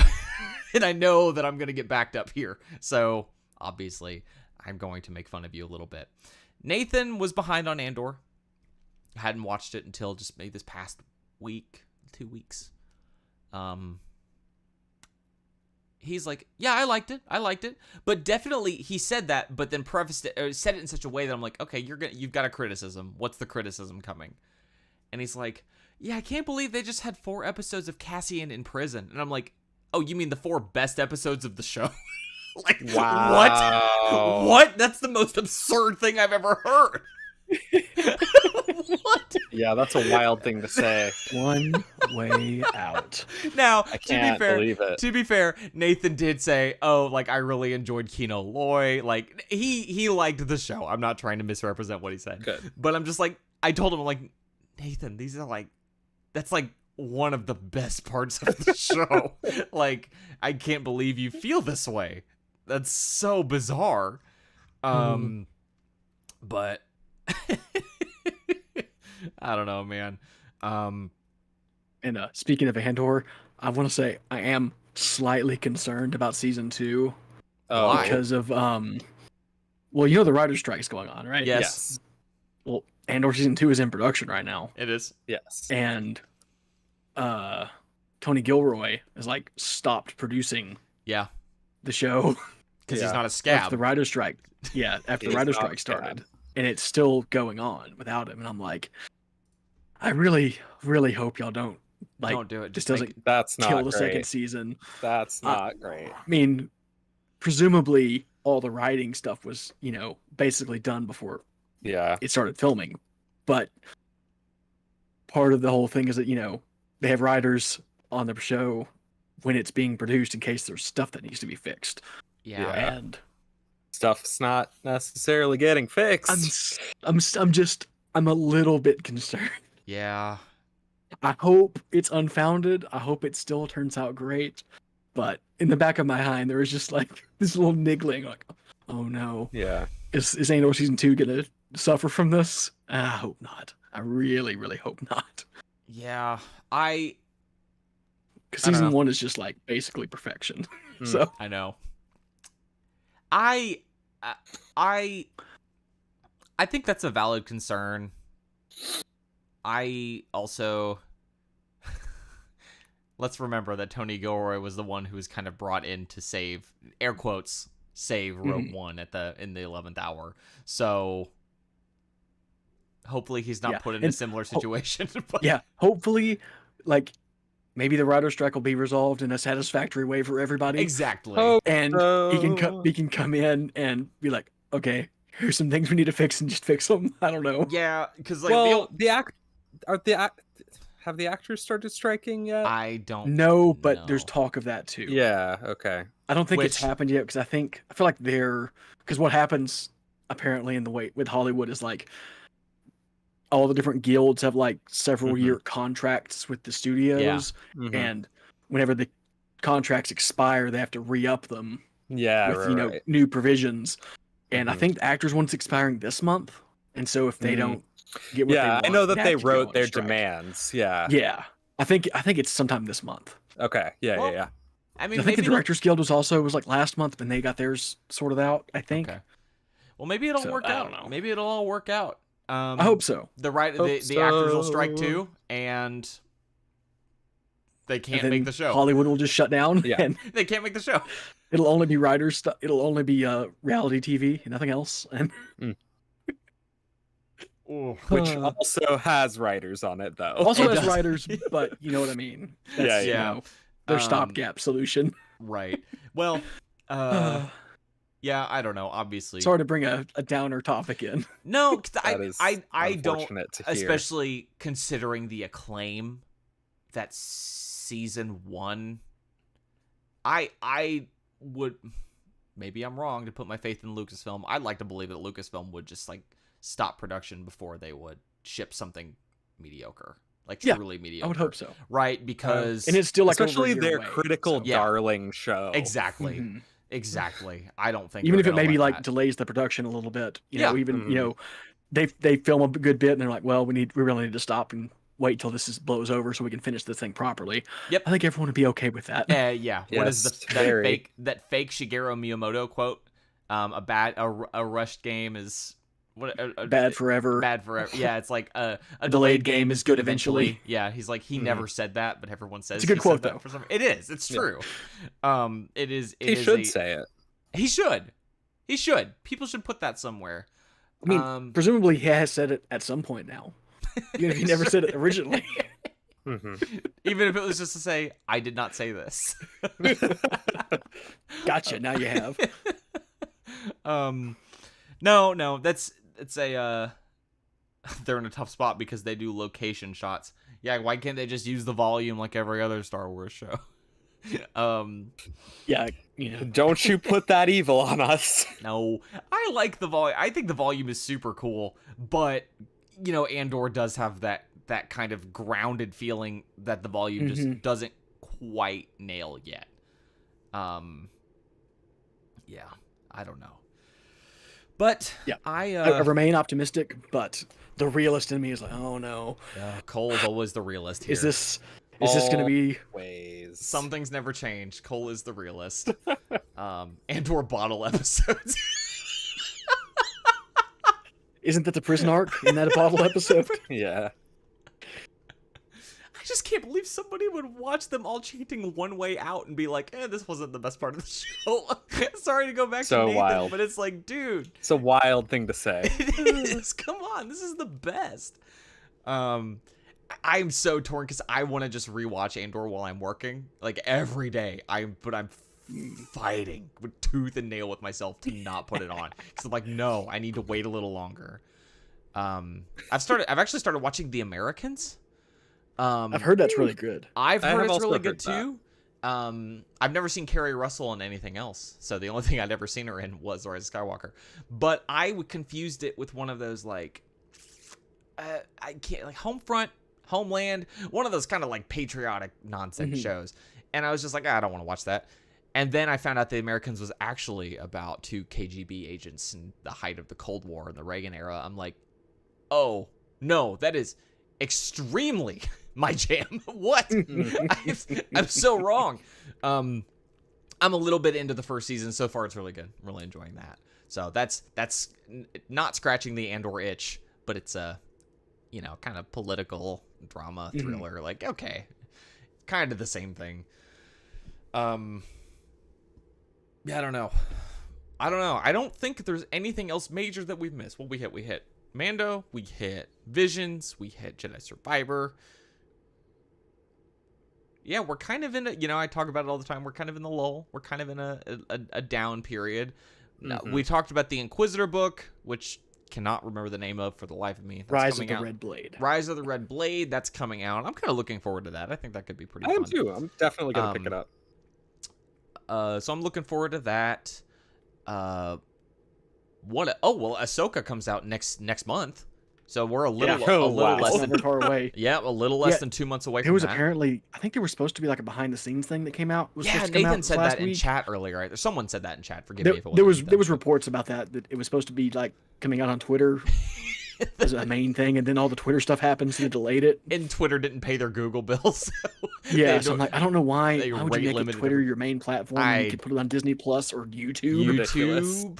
and I know that I'm gonna get backed up here. So, obviously, I'm going to make fun of you a little bit. Nathan was behind on Andor. I hadn't watched it until just maybe this past week, 2 weeks. He's like, yeah, I liked it, but definitely he said that, but then prefaced it, or said it in such a way that I'm like, okay, you've got a criticism. What's the criticism coming? And he's like, yeah, I can't believe they just had 4 episodes of Cassian in prison. And I'm like, oh, you mean the 4 best episodes of the show? Like, wow. What? That's the most absurd thing I've ever heard. What? Yeah, that's a wild thing to say. One way out. Now, I can't believe it. To be fair, Nathan did say, "Oh, like I really enjoyed Kino Loy." Like he liked the show. I'm not trying to misrepresent what he said, Good. but I'm just like, I told him, I'm like, Nathan, these are like, that's like one of the best parts of the show. Like, I can't believe you feel this way. That's so bizarre. But I don't know, man. And speaking of Andor, I want to say I am slightly concerned about season 2 Oh, because of well, you know the writer's strike's going on, right? Yes, Well, Andor season 2 is in production right now, it is. yes. and Tony Gilroy has like stopped producing Yeah, the show because he's Yeah. not a after scab. the writer's strike. Yeah, after the He's writer's not strike started, bad. and it's still going on without him. And I'm like, I really, really hope y'all don't like Don't do it. just Just doesn't That's not kill the great. second season. That's not great. I mean, presumably all the writing stuff was, basically done before Yeah. it started filming. But part of the whole thing is that, they have writers on the show when it's being produced in case there's stuff that needs to be fixed. Yeah. Yeah. And Stuff's not necessarily getting fixed. I'm a little bit concerned. Yeah. I hope it's unfounded. I hope it still turns out great. But in the back of my mind, there was just like this little niggling, like, oh no, Yeah. is Andor season 2 gonna suffer from this? I hope not. I really, really hope not. Yeah. Because I don't season know. 1 is just like basically perfection. Mm. So I know. I think that's a valid concern. I also let's remember that Tony Gilroy was the one who was kind of brought in to save, air quotes, save Rogue One in the 11th hour. So hopefully he's not Yeah, put in a and similar situation. But yeah, hopefully, like maybe the writer's strike will be resolved in a satisfactory way for everybody. exactly. Hope And so. he can come in and be like, okay, here's some things we need to fix, and just fix them. I don't know. Yeah, because like Well, have the actors started striking yet? I don't No, but there's know. talk of that too. Yeah. Okay. I don't think it's Which- happened yet because I feel like because what happens apparently in the way with Hollywood is like all the different guilds have like several Mhm. year contracts with the studios, Mhm. and whenever the contracts expire, they have to re-up them Yeah. with Right. new provisions. And I Mhm. think the actors one's expiring this month, and so if they Mhm. don't get what they Yeah, want, I know that have they to go wrote on their strike. demands. Yeah. Yeah, I think it's sometime this month. Okay. Yeah. Well, yeah. I I mean, think maybe the it'll- Directors Guild was like last month when they got theirs sorted out. I think. Okay. Well, maybe it'll So, work I out. don't know. Maybe it'll all work out. I hope so. The right Hope the actors will strike so. too, and they And can't then make the show. Hollywood will just shut down, Yeah. and They can't make the show. it'll only be writers stuff. It'll only be reality TV and nothing else. And Which also has writers on it, though. also It has does. writers, but you know what I mean. Yeah, That's, you yeah. know, their Um, stopgap solution. Right. Well, yeah, I don't know. Obviously, Sorry to bring a downer topic in. no, 'cause That is I don't, unfortunate to hear. especially considering the acclaim that season 1. I would, maybe I'm wrong to put my faith in Lucasfilm. I'd like to believe that Lucasfilm would just like stop production before they would ship something mediocre, like Yeah, truly mediocre. I would hope so. Right, because And it's still like over a Especially year their away, critical so- Yeah. darling show. exactly, Mhm. exactly. I don't think Even they're if it gonna maybe let like that. delays the production a little bit, you Yeah. know, even Mhm. you know, they film a good bit and they're like, well, we really need to stop and wait till blows over so we can finish this thing properly. Yep. I think everyone would be okay with that. Yeah. What is Yes, that very. fake Shigeru Miyamoto quote? A rushed game is Bad forever. Bad forever. Yeah, it's like a delayed game is good eventually. Yeah, he's like he never said that, but everyone says It's a good he quote, said that though. for some. It is. It's Yeah. true. It is. He is should say it. He should. He should. People should put that somewhere. I mean, presumably he has said it at some point now, even if he never said it originally. Even if it was just to say, "I did not say this." Gotcha. Now you have. No, it's a they're in a tough spot because they do location shots. Yeah, why can't they just use the volume like every other Star Wars show? Yeah, you know. Don't you put that evil on us. No, I like the volume. I think the volume is super cool, but you know, Andor does have that kind of grounded feeling that the volume just doesn't quite nail yet. Yeah, I don't know. But Yeah. I I remain optimistic, but the realist in me is like, oh no, Cole's always the realist here. is this going to be? Ways. Some things never change. Cole is the realist. And/or bottle episodes. Isn't that the prison arc in that bottle episode? Yeah. I just can't believe somebody would watch them all chanting One Way Out and be like, this wasn't the best part of the show. Sorry to go back So to Nathan, wild. but it's like, dude, It's a wild thing to say. it is. Come on, this is the best. I'm so torn because I want to just rewatch Andor while I'm working, like every day. But I'm fighting with tooth and nail with myself to not put it on because I'm like, no, I need to wait a little longer. I've actually started watching The Americans. I've heard that's really good. I've I heard have it's also really heard good that. too. I've never seen Kerry Russell in anything else, so the only thing I'd ever seen her in was Rise of Skywalker. But I confused it with one of those like, I can't like Homefront, Homeland, one of those kind of like patriotic nonsense shows, and I was just like, I don't want to watch that. And then I found out The Americans was actually about 2 KGB agents in the height of the Cold War in the Reagan era. I'm like, oh no, that is extremely my jam. What? I'm so wrong. I'm a little bit into the first season. So far, it's really good. I'm really enjoying that. So that's not scratching the Andor itch, but it's a, kind of political drama thriller. Like, okay, kind of the same thing. Yeah, I don't know. I don't think there's anything else major that we've missed. What we hit Mando, we hit Visions, we hit Jedi Survivor. Yeah, we're kind of in a, I talk about it all the time. We're kind of in the lull. We're kind of in a down period. We talked about the Inquisitor book, which cannot remember the name of for the life of me. That's Rise of the Red Blade. Rise of the Red Blade. That's coming out. I'm kind of looking forward to that. I think that could be pretty fun. I am too. I'm definitely going to pick it up. So I'm looking forward to that. Ahsoka comes out next month. So we're a little less than far away. Yeah, a little less than 2 months away from that. It was that. apparently, I think there was supposed to be like a behind the scenes thing that came out. Nathan said that in chat earlier. Right? Someone said that in chat. Forgive me if it there was reports about that it was supposed to be like coming out on Twitter as a main thing, and then all the Twitter stuff happened, so they delayed it. And Twitter didn't pay their Google bills. So so I'm like, I don't know why. Why would you make it Twitter your main platform? You could put it on Disney Plus or YouTube.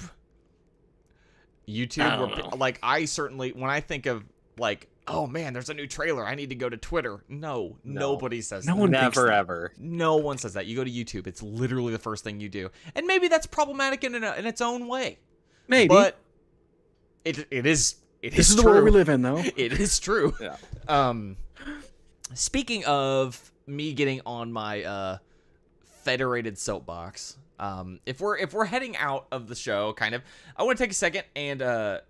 YouTube. Like, I certainly, when I think of like, oh man, there's a new trailer, I need to go to Twitter. No, nobody says that. No one never ever. No one says that. You go to YouTube. It's literally the first thing you do. And maybe that's problematic in its own way. Maybe. But it is This is true. the world we live in, though. It is true. Yeah. Speaking of me getting on my federated soapbox, if we're heading out of the show, kind of, I want to take a second and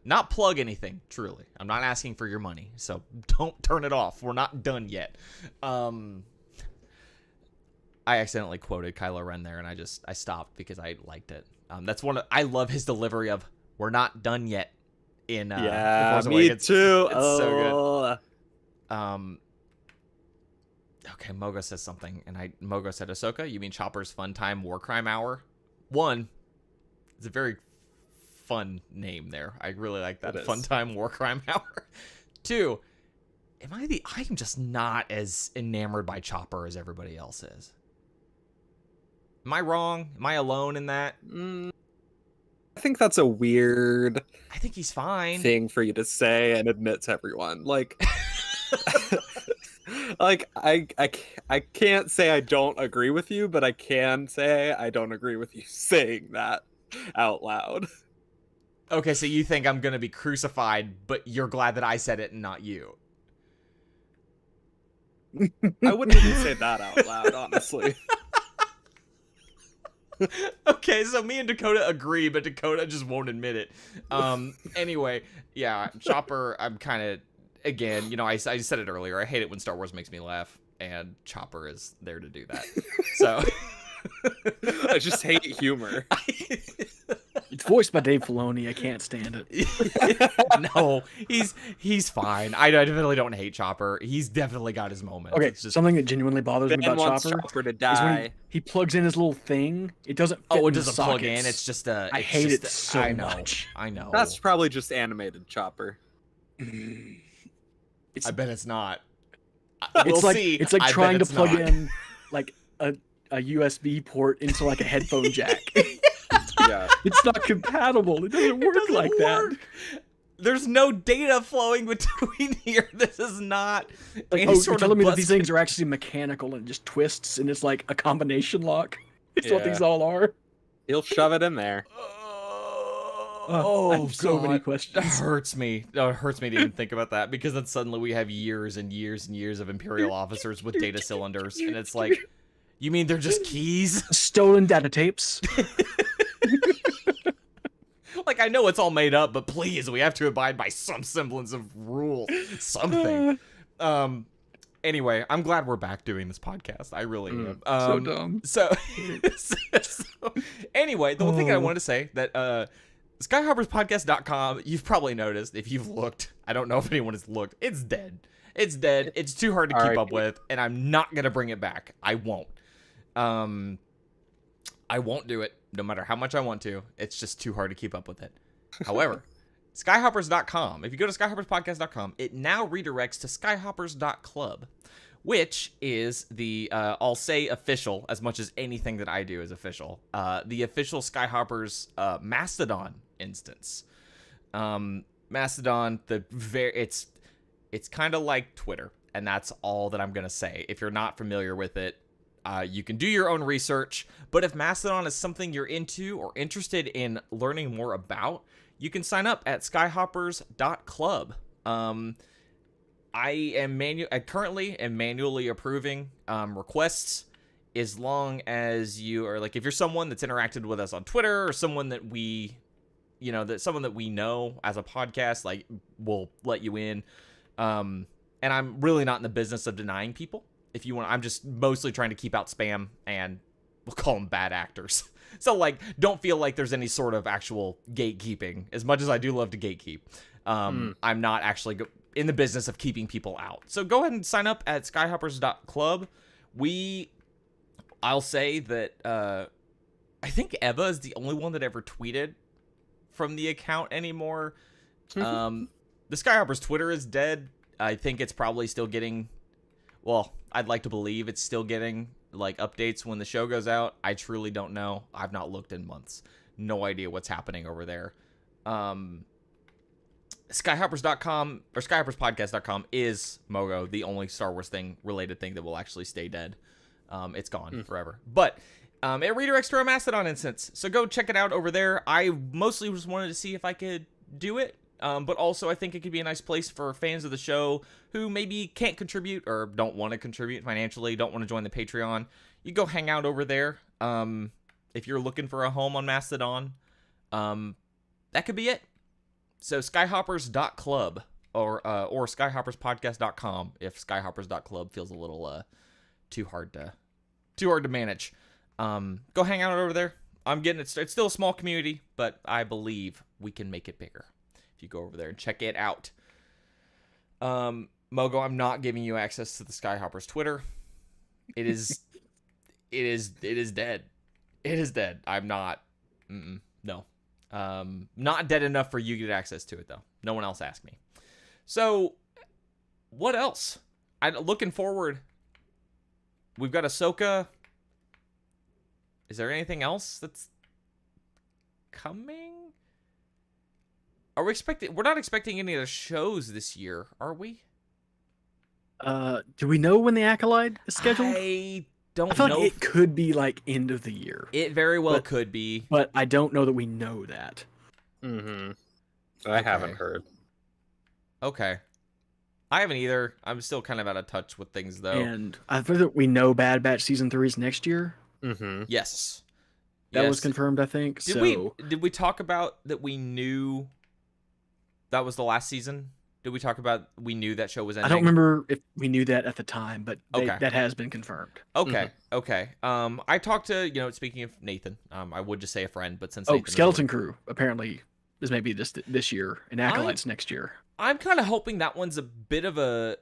not plug anything. Truly, I'm not asking for your money, so don't turn it off. We're not done yet. I accidentally quoted Kylo Ren there, and I stopped because I liked it. That's I love his delivery of "We're not done yet." In me Awakens. too. It's so good. Okay, Mogo says something, and Mogo said, Ahsoka, you mean Chopper's Fun Time War Crime Hour? One, it's a very fun name there. I really like that. Fun Time War Crime Hour. Two, I'm just not as enamored by Chopper as everybody else is. Am I wrong? Am I alone in that? I think that's a weird I think he's fine. thing for you to say and admit to everyone. Like, like I can't say I don't agree with you, but I can say I don't agree with you saying that out loud. Okay, so you think I'm going to be crucified, but you're glad that I said it and not you. I wouldn't even say that out loud, honestly. Okay, so me and Dakota agree, but Dakota just won't admit it. Anyway, yeah, Chopper, I'm kind of, again, I said it earlier, I hate it when Star Wars makes me laugh, and Chopper is there to do that. So I just hate humor. It's voiced by Dave Filoni. I can't stand it. No, he's fine. I definitely don't hate Chopper. He's definitely got his moments. Okay, it's just, something that genuinely bothers me about Chopper to is die. when he plugs in his little thing. It doesn't fit it in the doesn't plug sockets. in. It's just a. I hate it so much. I know. That's probably just animated Chopper. I bet it's not. It's We'll like see. it's like I trying bet to it's plug not. in like a USB port into like a headphone jack. Yeah. It's not compatible. It doesn't work like that. There's no data flowing between here. This is not Like, any you're sort telling of me that bus these things are actually mechanical and it just twists and it's like a combination lock? It's what Yeah. these all are. He'll shove it in there. I have so many questions. That hurts me. It hurts me to even think about that, because then suddenly we have years and years and years of Imperial officers with data cylinders, and it's like, you mean they're just keys? Stolen data tapes. Like, I know it's all made up, but please, we have to abide by some semblance of rule. Something. Anyway, I'm glad we're back doing this podcast. I really am. So dumb. So anyway, the one thing I wanted to say that Skyhopperspodcast.com, you've probably noticed if you've looked. I don't know if anyone has looked. It's dead. It's dead. It's too hard to keep up with, and I'm not gonna bring it back. I won't. I won't do it, no matter how much I want to. It's just too hard to keep up with it. However, Skyhoppers.com. If you go to Skyhopperspodcast.com, it now redirects to Skyhoppers.club, which is the, I'll say official, as much as anything that I do is official, the official Skyhoppers Mastodon instance. Mastodon, it's kind of like Twitter, and that's all that I'm going to say. If you're not familiar with it, you can do your own research, but if Mastodon is something you're into or interested in learning more about, you can sign up at skyhoppers.club. I currently am manually approving requests, as long as you are, like, if you're someone that's interacted with us on Twitter, or someone that we know as a podcast, like, we'll let you in. And I'm really not in the business of denying people. If you want, I'm just mostly trying to keep out spam, and we'll call them bad actors. So, like, don't feel like there's any sort of actual gatekeeping. As much as I do love to gatekeep, I'm not actually in the business of keeping people out. So go ahead and sign up at skyhoppers.club. I'll say that I think Eva is the only one that ever tweeted from the account anymore. The Skyhoppers Twitter is dead. I think it's probably still getting, well, I'd like to believe it's still getting, like, updates when the show goes out. I truly don't know. I've not looked in months. No idea what's happening over there. Skyhoppers.com or Skyhopperspodcast.com is Mogo, the only Star Wars related thing that will actually stay dead. It's gone forever. But it redirects to our Mastodon instance. So go check it out over there. I mostly just wanted to see if I could do it. But also I think it could be a nice place for fans of the show who maybe can't contribute or don't want to contribute financially, don't want to join the Patreon. You go hang out over there. If you're looking for a home on Mastodon, that could be it. So skyhoppers.club or skyhopperspodcast.com if skyhoppers.club feels a little too hard to manage. Go hang out over there. It's still a small community, but I believe we can make it bigger if you go over there and check it out. Mogo, I'm not giving you access to the Skyhoppers Twitter. It is dead. It is dead. I'm not. No. Not dead enough for you to get access to it, though. No one else asked me. So, what else? I'm looking forward. We've got Ahsoka. Is there anything else that's coming? Are we expecting? We're not expecting any of the shows this year, are we? Do we know when the Acolyte is scheduled? I don't feel know. like it could be like end of the year. It very well could be. But I don't know that we know that. I haven't heard. Okay. I haven't either. I'm still kind of out of touch with things, though. And I think that we know Bad Batch Season 3 is next year. Yes. That was confirmed, I think. Did we talk about that we knew that was the last season? Did we talk about we knew that show was ending? I don't remember if we knew that at the time, but Okay. that has been confirmed. Okay. I talked to, speaking of Nathan, I would just say a friend, but since Nathan Skeleton Crew apparently is maybe this year, and Acolyte's next year. I'm kind of hoping that one's a bit of a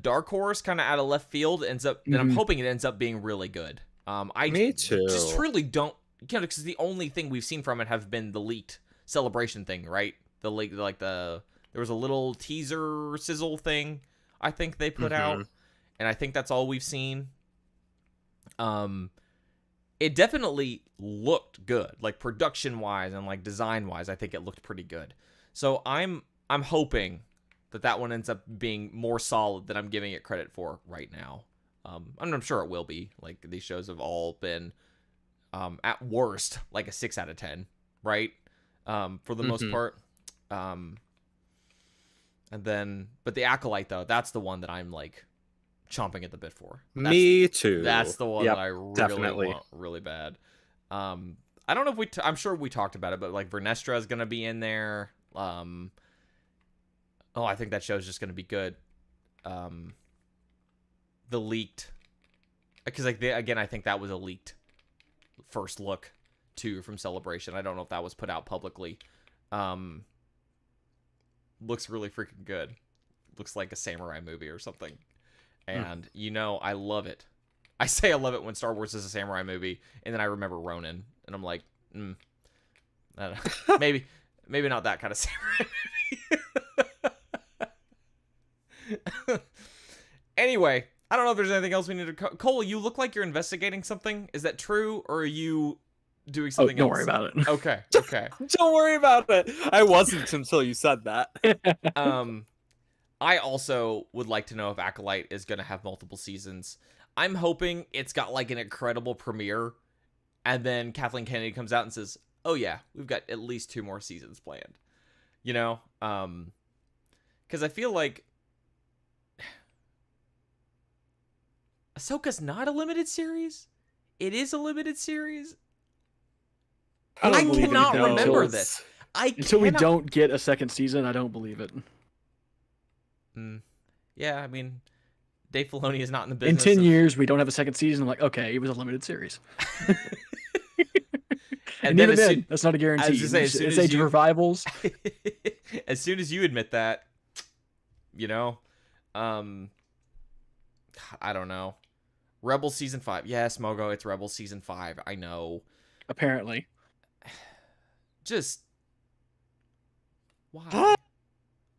dark horse, kind of out of left field. And I'm hoping it ends up being really good. Me too. Just really don't, because the only thing we've seen from it have been the leaked celebration thing, right? The leak, there was a little teaser sizzle thing I think they put out, and I think that's all we've seen. It definitely looked good, like production wise and like design wise. I think it looked pretty good. So I'm hoping that one ends up being more solid than I'm giving it credit for right now. I'm sure it will be. Like, these shows have all been, at worst, like a 6 out of 10, right? For the most part. But the Acolyte, though, that's the one that I'm like chomping at the bit for. Me too. That's the one that I really definitely want really bad. I don't know if I'm sure we talked about it, but like Vernestra is gonna be in there. I think that show's just gonna be good. the leaked, because like again, I think that was a leaked first look too from Celebration. I don't know if that was put out publicly. Looks really freaking good. Looks like a samurai movie or something. And I love it. I say I love it when Star Wars is a samurai movie, and then I remember Ronin, and I'm like, I don't know. maybe not that kind of samurai movie. Anyway, I don't know if there's anything else we need to... Cole, you look like you're investigating something. Is that true, or are you doing something else? Don't worry about it. Okay. Don't worry about it. I wasn't until you said that. I also would like to know if Acolyte is going to have multiple seasons. I'm hoping it's got like an incredible premiere, and then Kathleen Kennedy comes out and says, "Oh yeah, we've got at least 2 more seasons planned." Because I feel like Ahsoka's not a limited series. It is a limited series. I I don't believe cannot anything remember until- this. Until we don't get a second season, I don't believe it. Yeah, I mean, Dave Filoni is not in the In business. 10 years, we don't have a second season. I'm like, okay, it was a limited series. and then even as then, soon- that's not a guarantee. I was gonna say, as soon It's as age of you- revivals. as soon as you admit that, I don't know. Rebels season 5. Yes, Mogo, it's Rebels season 5. I know. Apparently. Just why?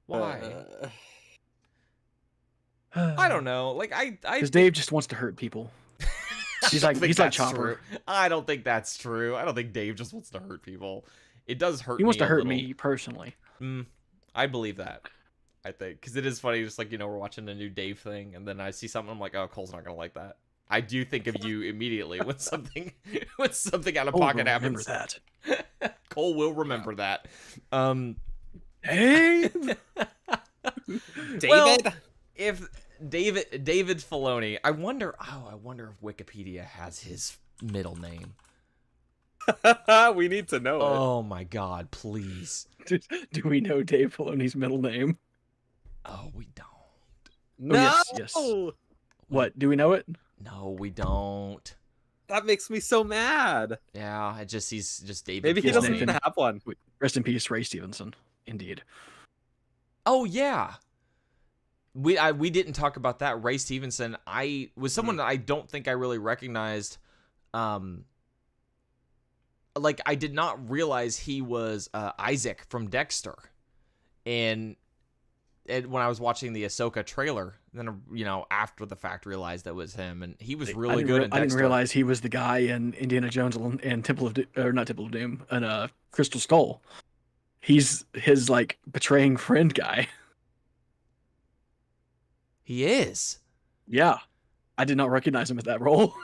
Why? I don't know. Like I Because Dave just wants to hurt people. He's I like don't think he's like that's Chopper. true. I don't think that's true. I don't think Dave just wants to hurt people. It does hurt. He wants me to a hurt little. me personally. I believe that. I think because it is funny. Just like we're watching a new Dave thing, and then I see something. I'm like, oh, Cole's not gonna like that. I do think of you immediately when something out of Oh, pocket remember happens. that. Cole will remember that. Hey, David? Well, if David Filoni, I wonder if Wikipedia has his middle name. We need to know it. Oh my God, please. do we know Dave Filoni's middle name? Oh, we don't. No! yes. What? Do we know it? No, we don't. That makes me so mad. Yeah, he's just David. Maybe he Filoni. doesn't even have one. Rest in peace, Ray Stevenson. Indeed. Oh yeah. We didn't talk about that. Ray Stevenson, I was someone that I don't think I really recognized. Like I did not realize he was Isaac from Dexter, and when I was watching the Ahsoka trailer, then after the fact realized that was him, and he was really good in Dexter. I didn't realize he was the guy in Indiana Jones and Temple of not Temple of Doom and Crystal Skull. He's his like betraying friend guy. He is. Yeah, I did not recognize him at that role.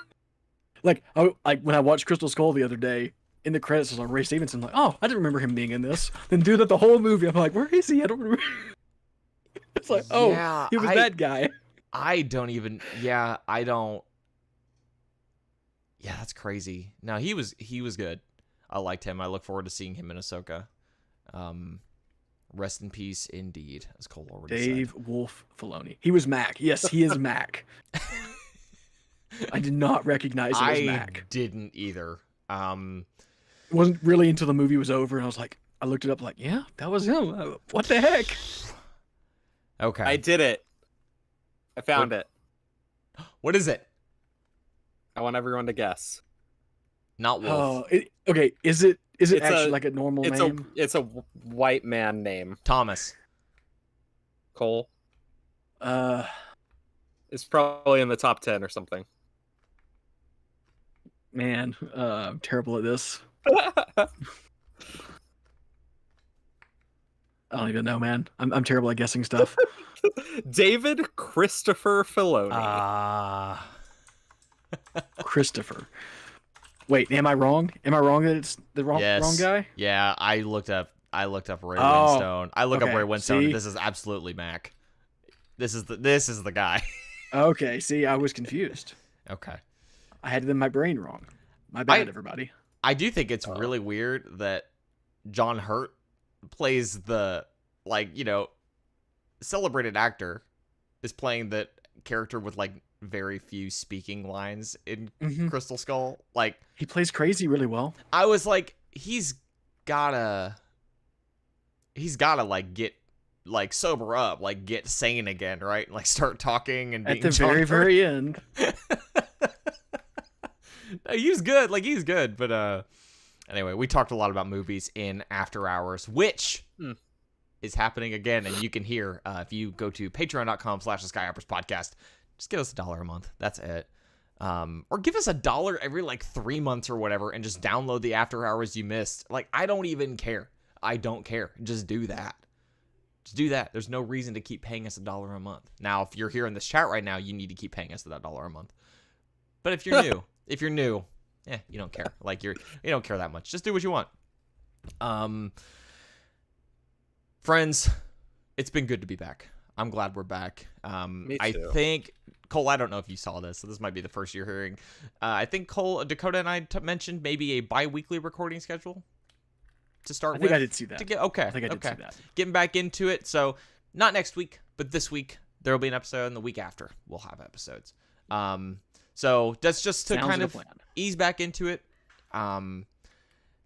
like when I watched Crystal Skull the other day, in the credits was on Ray Stevenson. Like, oh, I didn't remember him being in this. Then do that the whole movie. I'm like, where is he? I don't remember. It's like, oh, Yeah, he was that guy. I don't even. Yeah, I don't. Yeah, that's crazy. No, he was good. I liked him. I look forward to seeing him in Ahsoka. Rest in peace, indeed, as Cole already Dave said. Wolf Filoni. He was Mac. Yes, he is Mac. I did not recognize him as Mac. Didn't either. It wasn't really until the movie was over, and I was like, I looked it up, like, yeah, that was him. What the heck? Okay. I did it. I found it. What is it? I want everyone to guess. Not Wolf. Oh, okay. Is it It's actually a- like a normal It's name? a white man name. Thomas. Cole. Uh, It's probably in the top 10 or something. man, I'm terrible at this. I don't even know, man. I'm terrible at guessing stuff. David Christopher Filoni. Christopher. Wait, am I wrong? Am I wrong that it's the wrong guy? Yeah, I looked up Ray Oh, Winstone. I look up okay, Ray Winstone. see? And this is absolutely Mac. This is the guy. Okay, see, I was confused. Okay. I had it in my brain wrong. My bad, everybody. I do think it's really weird that John Hurt plays the celebrated actor is playing the character with like very few speaking lines in Mhm. Crystal Skull. Like, He plays crazy really well. I was like, he's gotta like get like sober up, like get sane again, right? Like start talking and being At the John very, Hurt. very end. No, he's good. Like, he's good. But anyway, we talked a lot about movies in After Hours, which is happening again, and you can hear if you go to patreon.com/Skyhoppers podcast. Just give us $1 a month. That's it. Or give us $1 every like 3 months or whatever, and just download the After Hours you missed. Like, I don't even care. I don't care. Just do that. Just do that. There's no reason to keep paying us $1 a month. Now, if you're here in this chat right now, you need to keep paying us that $1 a month. But if you're new, you don't care. Like, you don't care that much. Just do what you want. Friends, it's been good to be back. I'm glad we're back. Me I too. think Cole, I don't know if you saw this, so this might be the first you're hearing. I think Dakota and I mentioned maybe a bi-weekly recording schedule to start I with. think I did see that. Okay. I think I did see that. Getting back into it. So not next week, but this week there will be an episode, and the week after we'll have episodes. So that's just to Sounds kind like a of plan. ease back into it.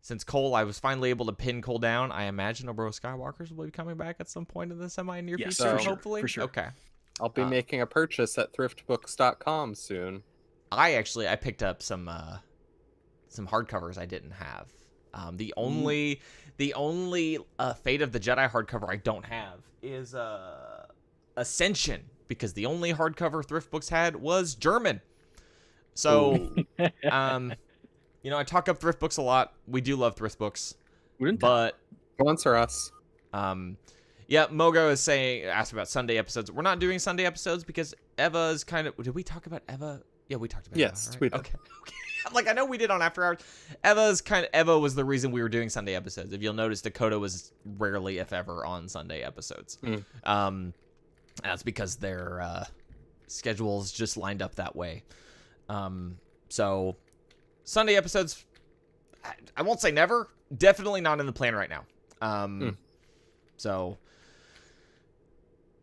Since Cole, I was finally able to pin Cole down, I imagine Obro Skywalkers will be coming back at some point in the semi-near Yes, future, for sure, hopefully. for sure. Okay. I'll be making a purchase at thriftbooks.com soon. I picked up some hardcovers I didn't have. The only Fate of the Jedi hardcover I don't have is Ascension, because the only hardcover Thrift Books had was German. So, I talk up Thrift Books a lot. We do love Thrift Books, but Sponsor us. Mogo is asked about Sunday episodes. We're not doing Sunday episodes because Eva's kind of. Did we talk about Eva? Yeah, we talked about Yes, Eva, right? we did. Okay. Like, I know we did on After Hours. Eva was the reason we were doing Sunday episodes. If you'll notice, Dakota was rarely, if ever, on Sunday episodes. That's because their schedules just lined up that way. So Sunday episodes, I won't say never. Definitely not in the plan right now. So,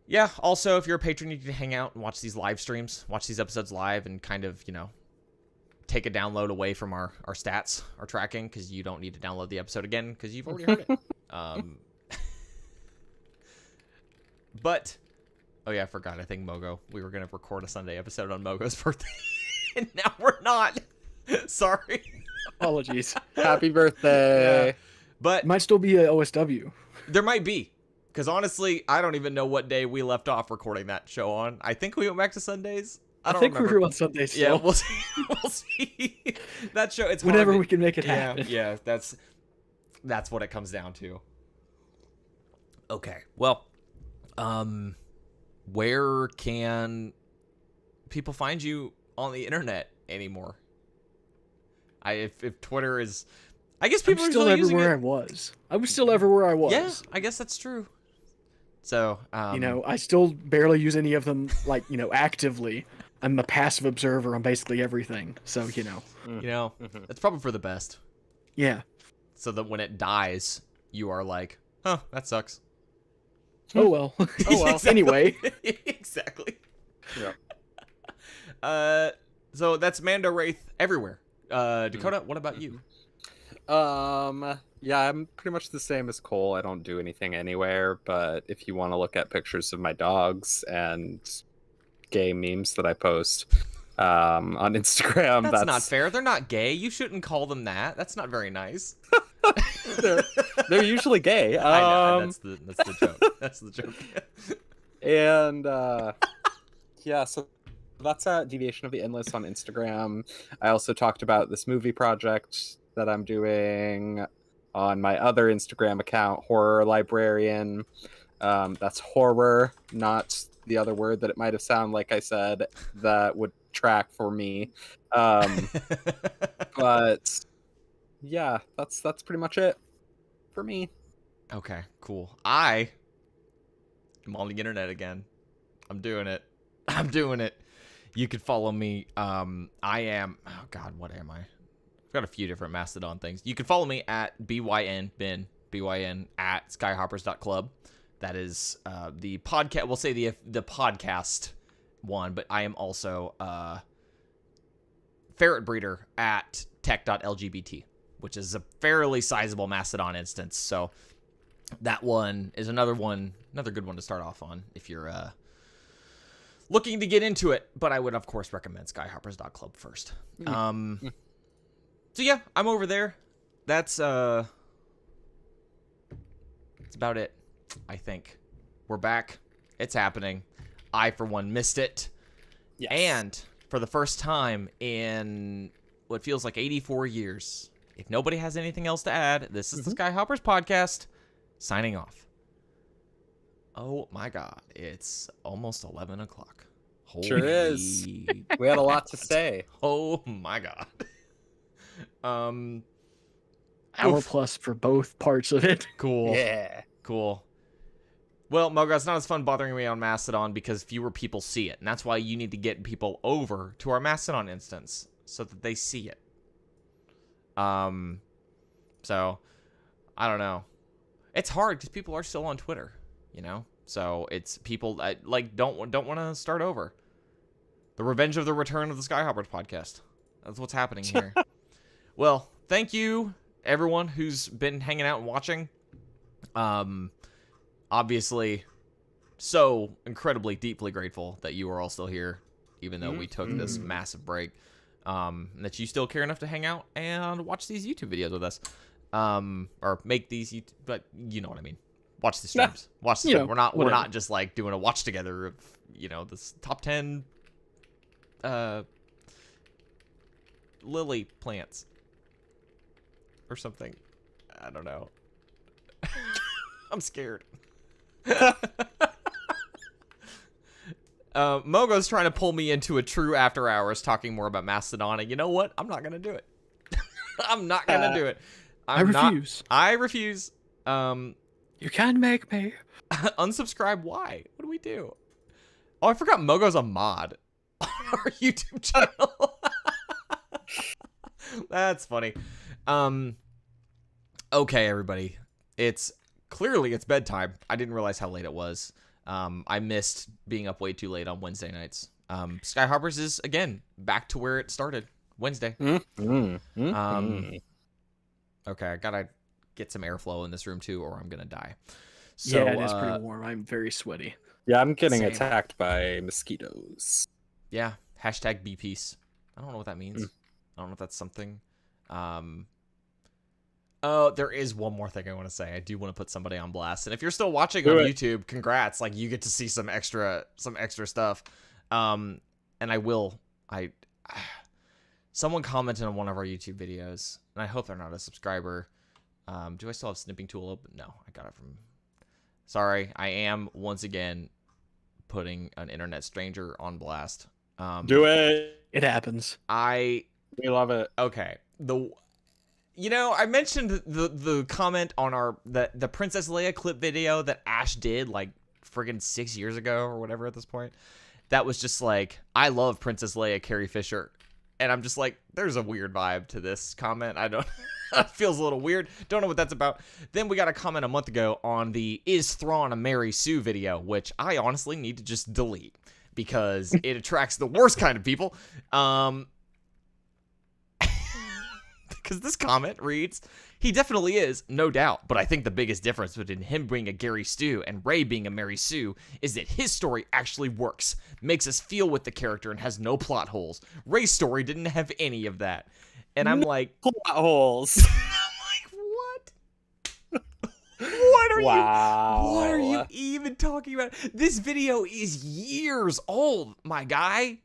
yeah. Also, if you're a patron, you can hang out and watch these live streams, watch these episodes live, and kind of, take a download away from our stats, our tracking, because you don't need to download the episode again because you've already heard it. But, oh yeah, I forgot. I think we were going to record a Sunday episode on Mogo's birthday, and now we're not. Sorry. Apologies. Happy birthday. Yeah. But It might still be a OSW. there might be, because honestly, I don't even know what day we left off recording that show on. I think we went back to Sundays. I don't think remember. we were on Sundays still. Yeah, we'll see. We'll see. That show, it's Whenever hard we can make it happen. Yeah, that's what it comes down to. Okay, well, where can people find you on the internet anymore? If Twitter is, I guess people I'm are still still using everywhere I it. was. I was still everywhere I was. Yeah, I guess that's true. So, I still barely use any of them, actively. I'm a passive observer on basically everything. So, that's probably for the best. yeah. So that when it dies, you are like, huh, that sucks. Oh, well. Oh, well. Exactly. Anyway. Exactly. Yeah. So that's Mando Wraith everywhere. Dakota, what about you? Yeah, I'm pretty much the same as Cole. I don't do anything anywhere, but if you want to look at pictures of my dogs and gay memes that I post on Instagram, That's not fair. They're not gay. You shouldn't call them that. That's not very nice. they're usually gay. I know. That's the joke. That's the joke. And yeah, so that's Deviation of the Endless on Instagram. I also talked about this movie project that I'm doing on my other Instagram account, Horror Librarian. That's horror, not the other word that it might have sounded like I said that would track for me. But yeah, that's pretty much it for me. Okay, cool. I am on the internet again. I'm doing it. You can follow me. I am. Oh God, what am I? I've got a few different Mastodon things. You can follow me at BYN at skyhoppers.club. That is the podcast. We'll say the podcast one, but I am also ferret breeder at tech.lgbt, which is a fairly sizable Mastodon instance. So that one is another good one to start off on if you're looking to get into it. But I would, of course, recommend skyhoppers.club first. So yeah, I'm over there. That's about it, I think. We're back. It's happening. I, for one, missed it. Yes. And for the first time in what feels like 84 years, if nobody has anything else to add, this is the Skyhoppers podcast, signing off. Oh my God, it's almost 11 o'clock. Sure is. We had a lot to say. Oh my God. Hour plus for both parts of it. Cool. Yeah. Cool. Well, Mogo, it's not as fun bothering me on Mastodon because fewer people see it. And that's why you need to get people over to our Mastodon instance so that they see it. So, I don't know. It's hard because people are still on Twitter, you know? So, it's people that, like, don't want to start over. The revenge of the return of the Skyhoppers podcast. That's what's happening here. Well, thank you, everyone who's been hanging out and watching. Obviously, so incredibly, deeply grateful that you are all still here, even though we took this massive break. And that you still care enough to hang out and watch these YouTube videos with us. Or make these YouTube, but you know what I mean. Watch the streams. Watch the stream. We're not just like doing a watch together of, you know, this top 10 lily plants or something. I don't know. I'm scared. Mogo's trying to pull me into a true after hours talking more about Mastodon, and you know what? I'm not gonna do it. I'm not gonna do it. I refuse. I refuse. You can make me. Unsubscribe. Why? What do we do? Oh, I forgot Mogo's a mod on our YouTube channel. That's funny. Okay, everybody. It's bedtime. I didn't realize how late it was. I missed being up way too late on Wednesday nights. Skyhoppers is, again, back to where it started. Wednesday. Okay, I gotta get some airflow in this room, too, or I'm gonna die. So, yeah, it is pretty warm. I'm very sweaty. Yeah, I'm getting Same. attacked by mosquitoes. Yeah, hashtag BPeace. I don't know what that means. I don't know if that's something. Oh, there is one more thing I want to say. I do want to put somebody on blast. And if you're still watching on YouTube, congrats. Like, you get to see some extra stuff. And someone commented on one of our YouTube videos, and I hope they're not a subscriber. Do I still have snipping tool open? No, I got it from... Sorry, I am once again putting an internet stranger on blast. Do it. It happens. We love it. Okay. You know, I mentioned the comment on the Princess Leia clip video that Ash did like friggin' 6 years ago or whatever at this point. That was just like, I love Princess Leia, Carrie Fisher. And I'm just like, there's a weird vibe to this comment. I don't... It feels a little weird. Don't know what that's about. Then we got a comment a month ago on the Is Thrawn a Mary Sue video, which I honestly need to just delete because it attracts the worst kind of people. Because this comment reads, he definitely is, no doubt, but I think the biggest difference between him being a Gary Stu and Rey being a Mary Sue is that his story actually works, makes us feel with the character, and has no plot holes. Rey's story didn't have any of that. And I'm like... Plot holes. I'm like, what? What are you even talking about? This video is years old, my guy.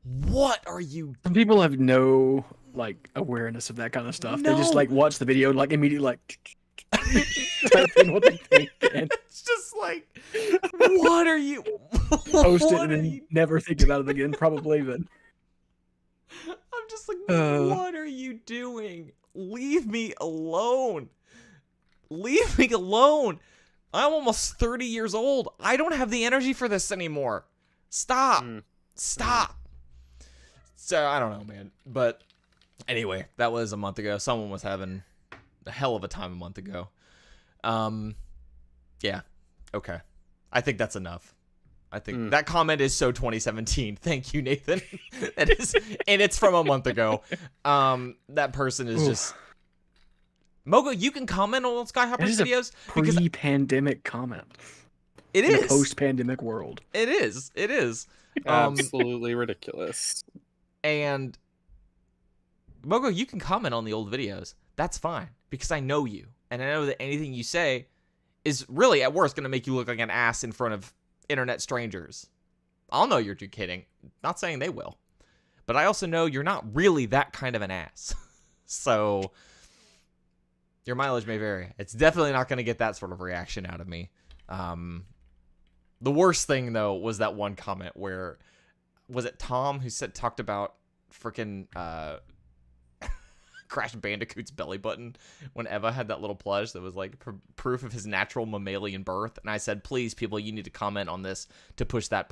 What are you... Some people have no... like awareness of that kind of stuff. No. They just like watch the video and like immediately like type in what they think and It's just like, what are you... post it what and are then you- never think about it again. Probably, but I'm just like, what are you doing? Leave me alone. Leave me alone. I'm almost 30 years old. I don't have the energy for this anymore. Stop. Stop. So, I don't know, man. But anyway, that was a month ago. Someone was having a hell of a time a month ago. Yeah. Okay. I think that's enough. I think that comment is so 2017. Thank you, Nathan. That is, and it's from a month ago. That person is just Mogo. You can comment on Skyhoppers videos because pre-pandemic comment. It in is a post-pandemic world. It is. It is. Absolutely ridiculous. And Mogo, you can comment on the old videos. That's fine because I know you, and I know that anything you say is really at worst going to make you look like an ass in front of internet strangers. I'll know you're kidding. Not saying they will. But I also know you're not really that kind of an ass. So your mileage may vary. It's definitely not going to get that sort of reaction out of me. The worst thing, though, was that one comment where, was it Tom who talked about freaking Crash Bandicoot's belly button when Eva had that little plush that was like proof of his natural mammalian birth, and I said, please, people, you need to comment on this to push that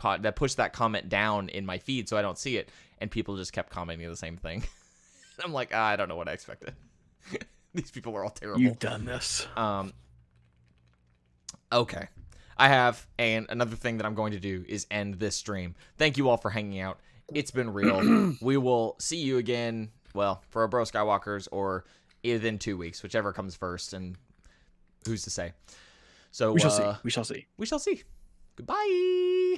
comment down in my feed so I don't see it, and people just kept commenting the same thing. I'm like, I don't know what I expected. These people are all terrible. You've done this. Okay. I have, and another thing that I'm going to do is end this stream. Thank you all for hanging out. It's been real. We will see you again, well, for our Bro Skywalkers, or within 2 weeks, whichever comes first, and who's to say. So we shall see. We shall see. We shall see. Goodbye.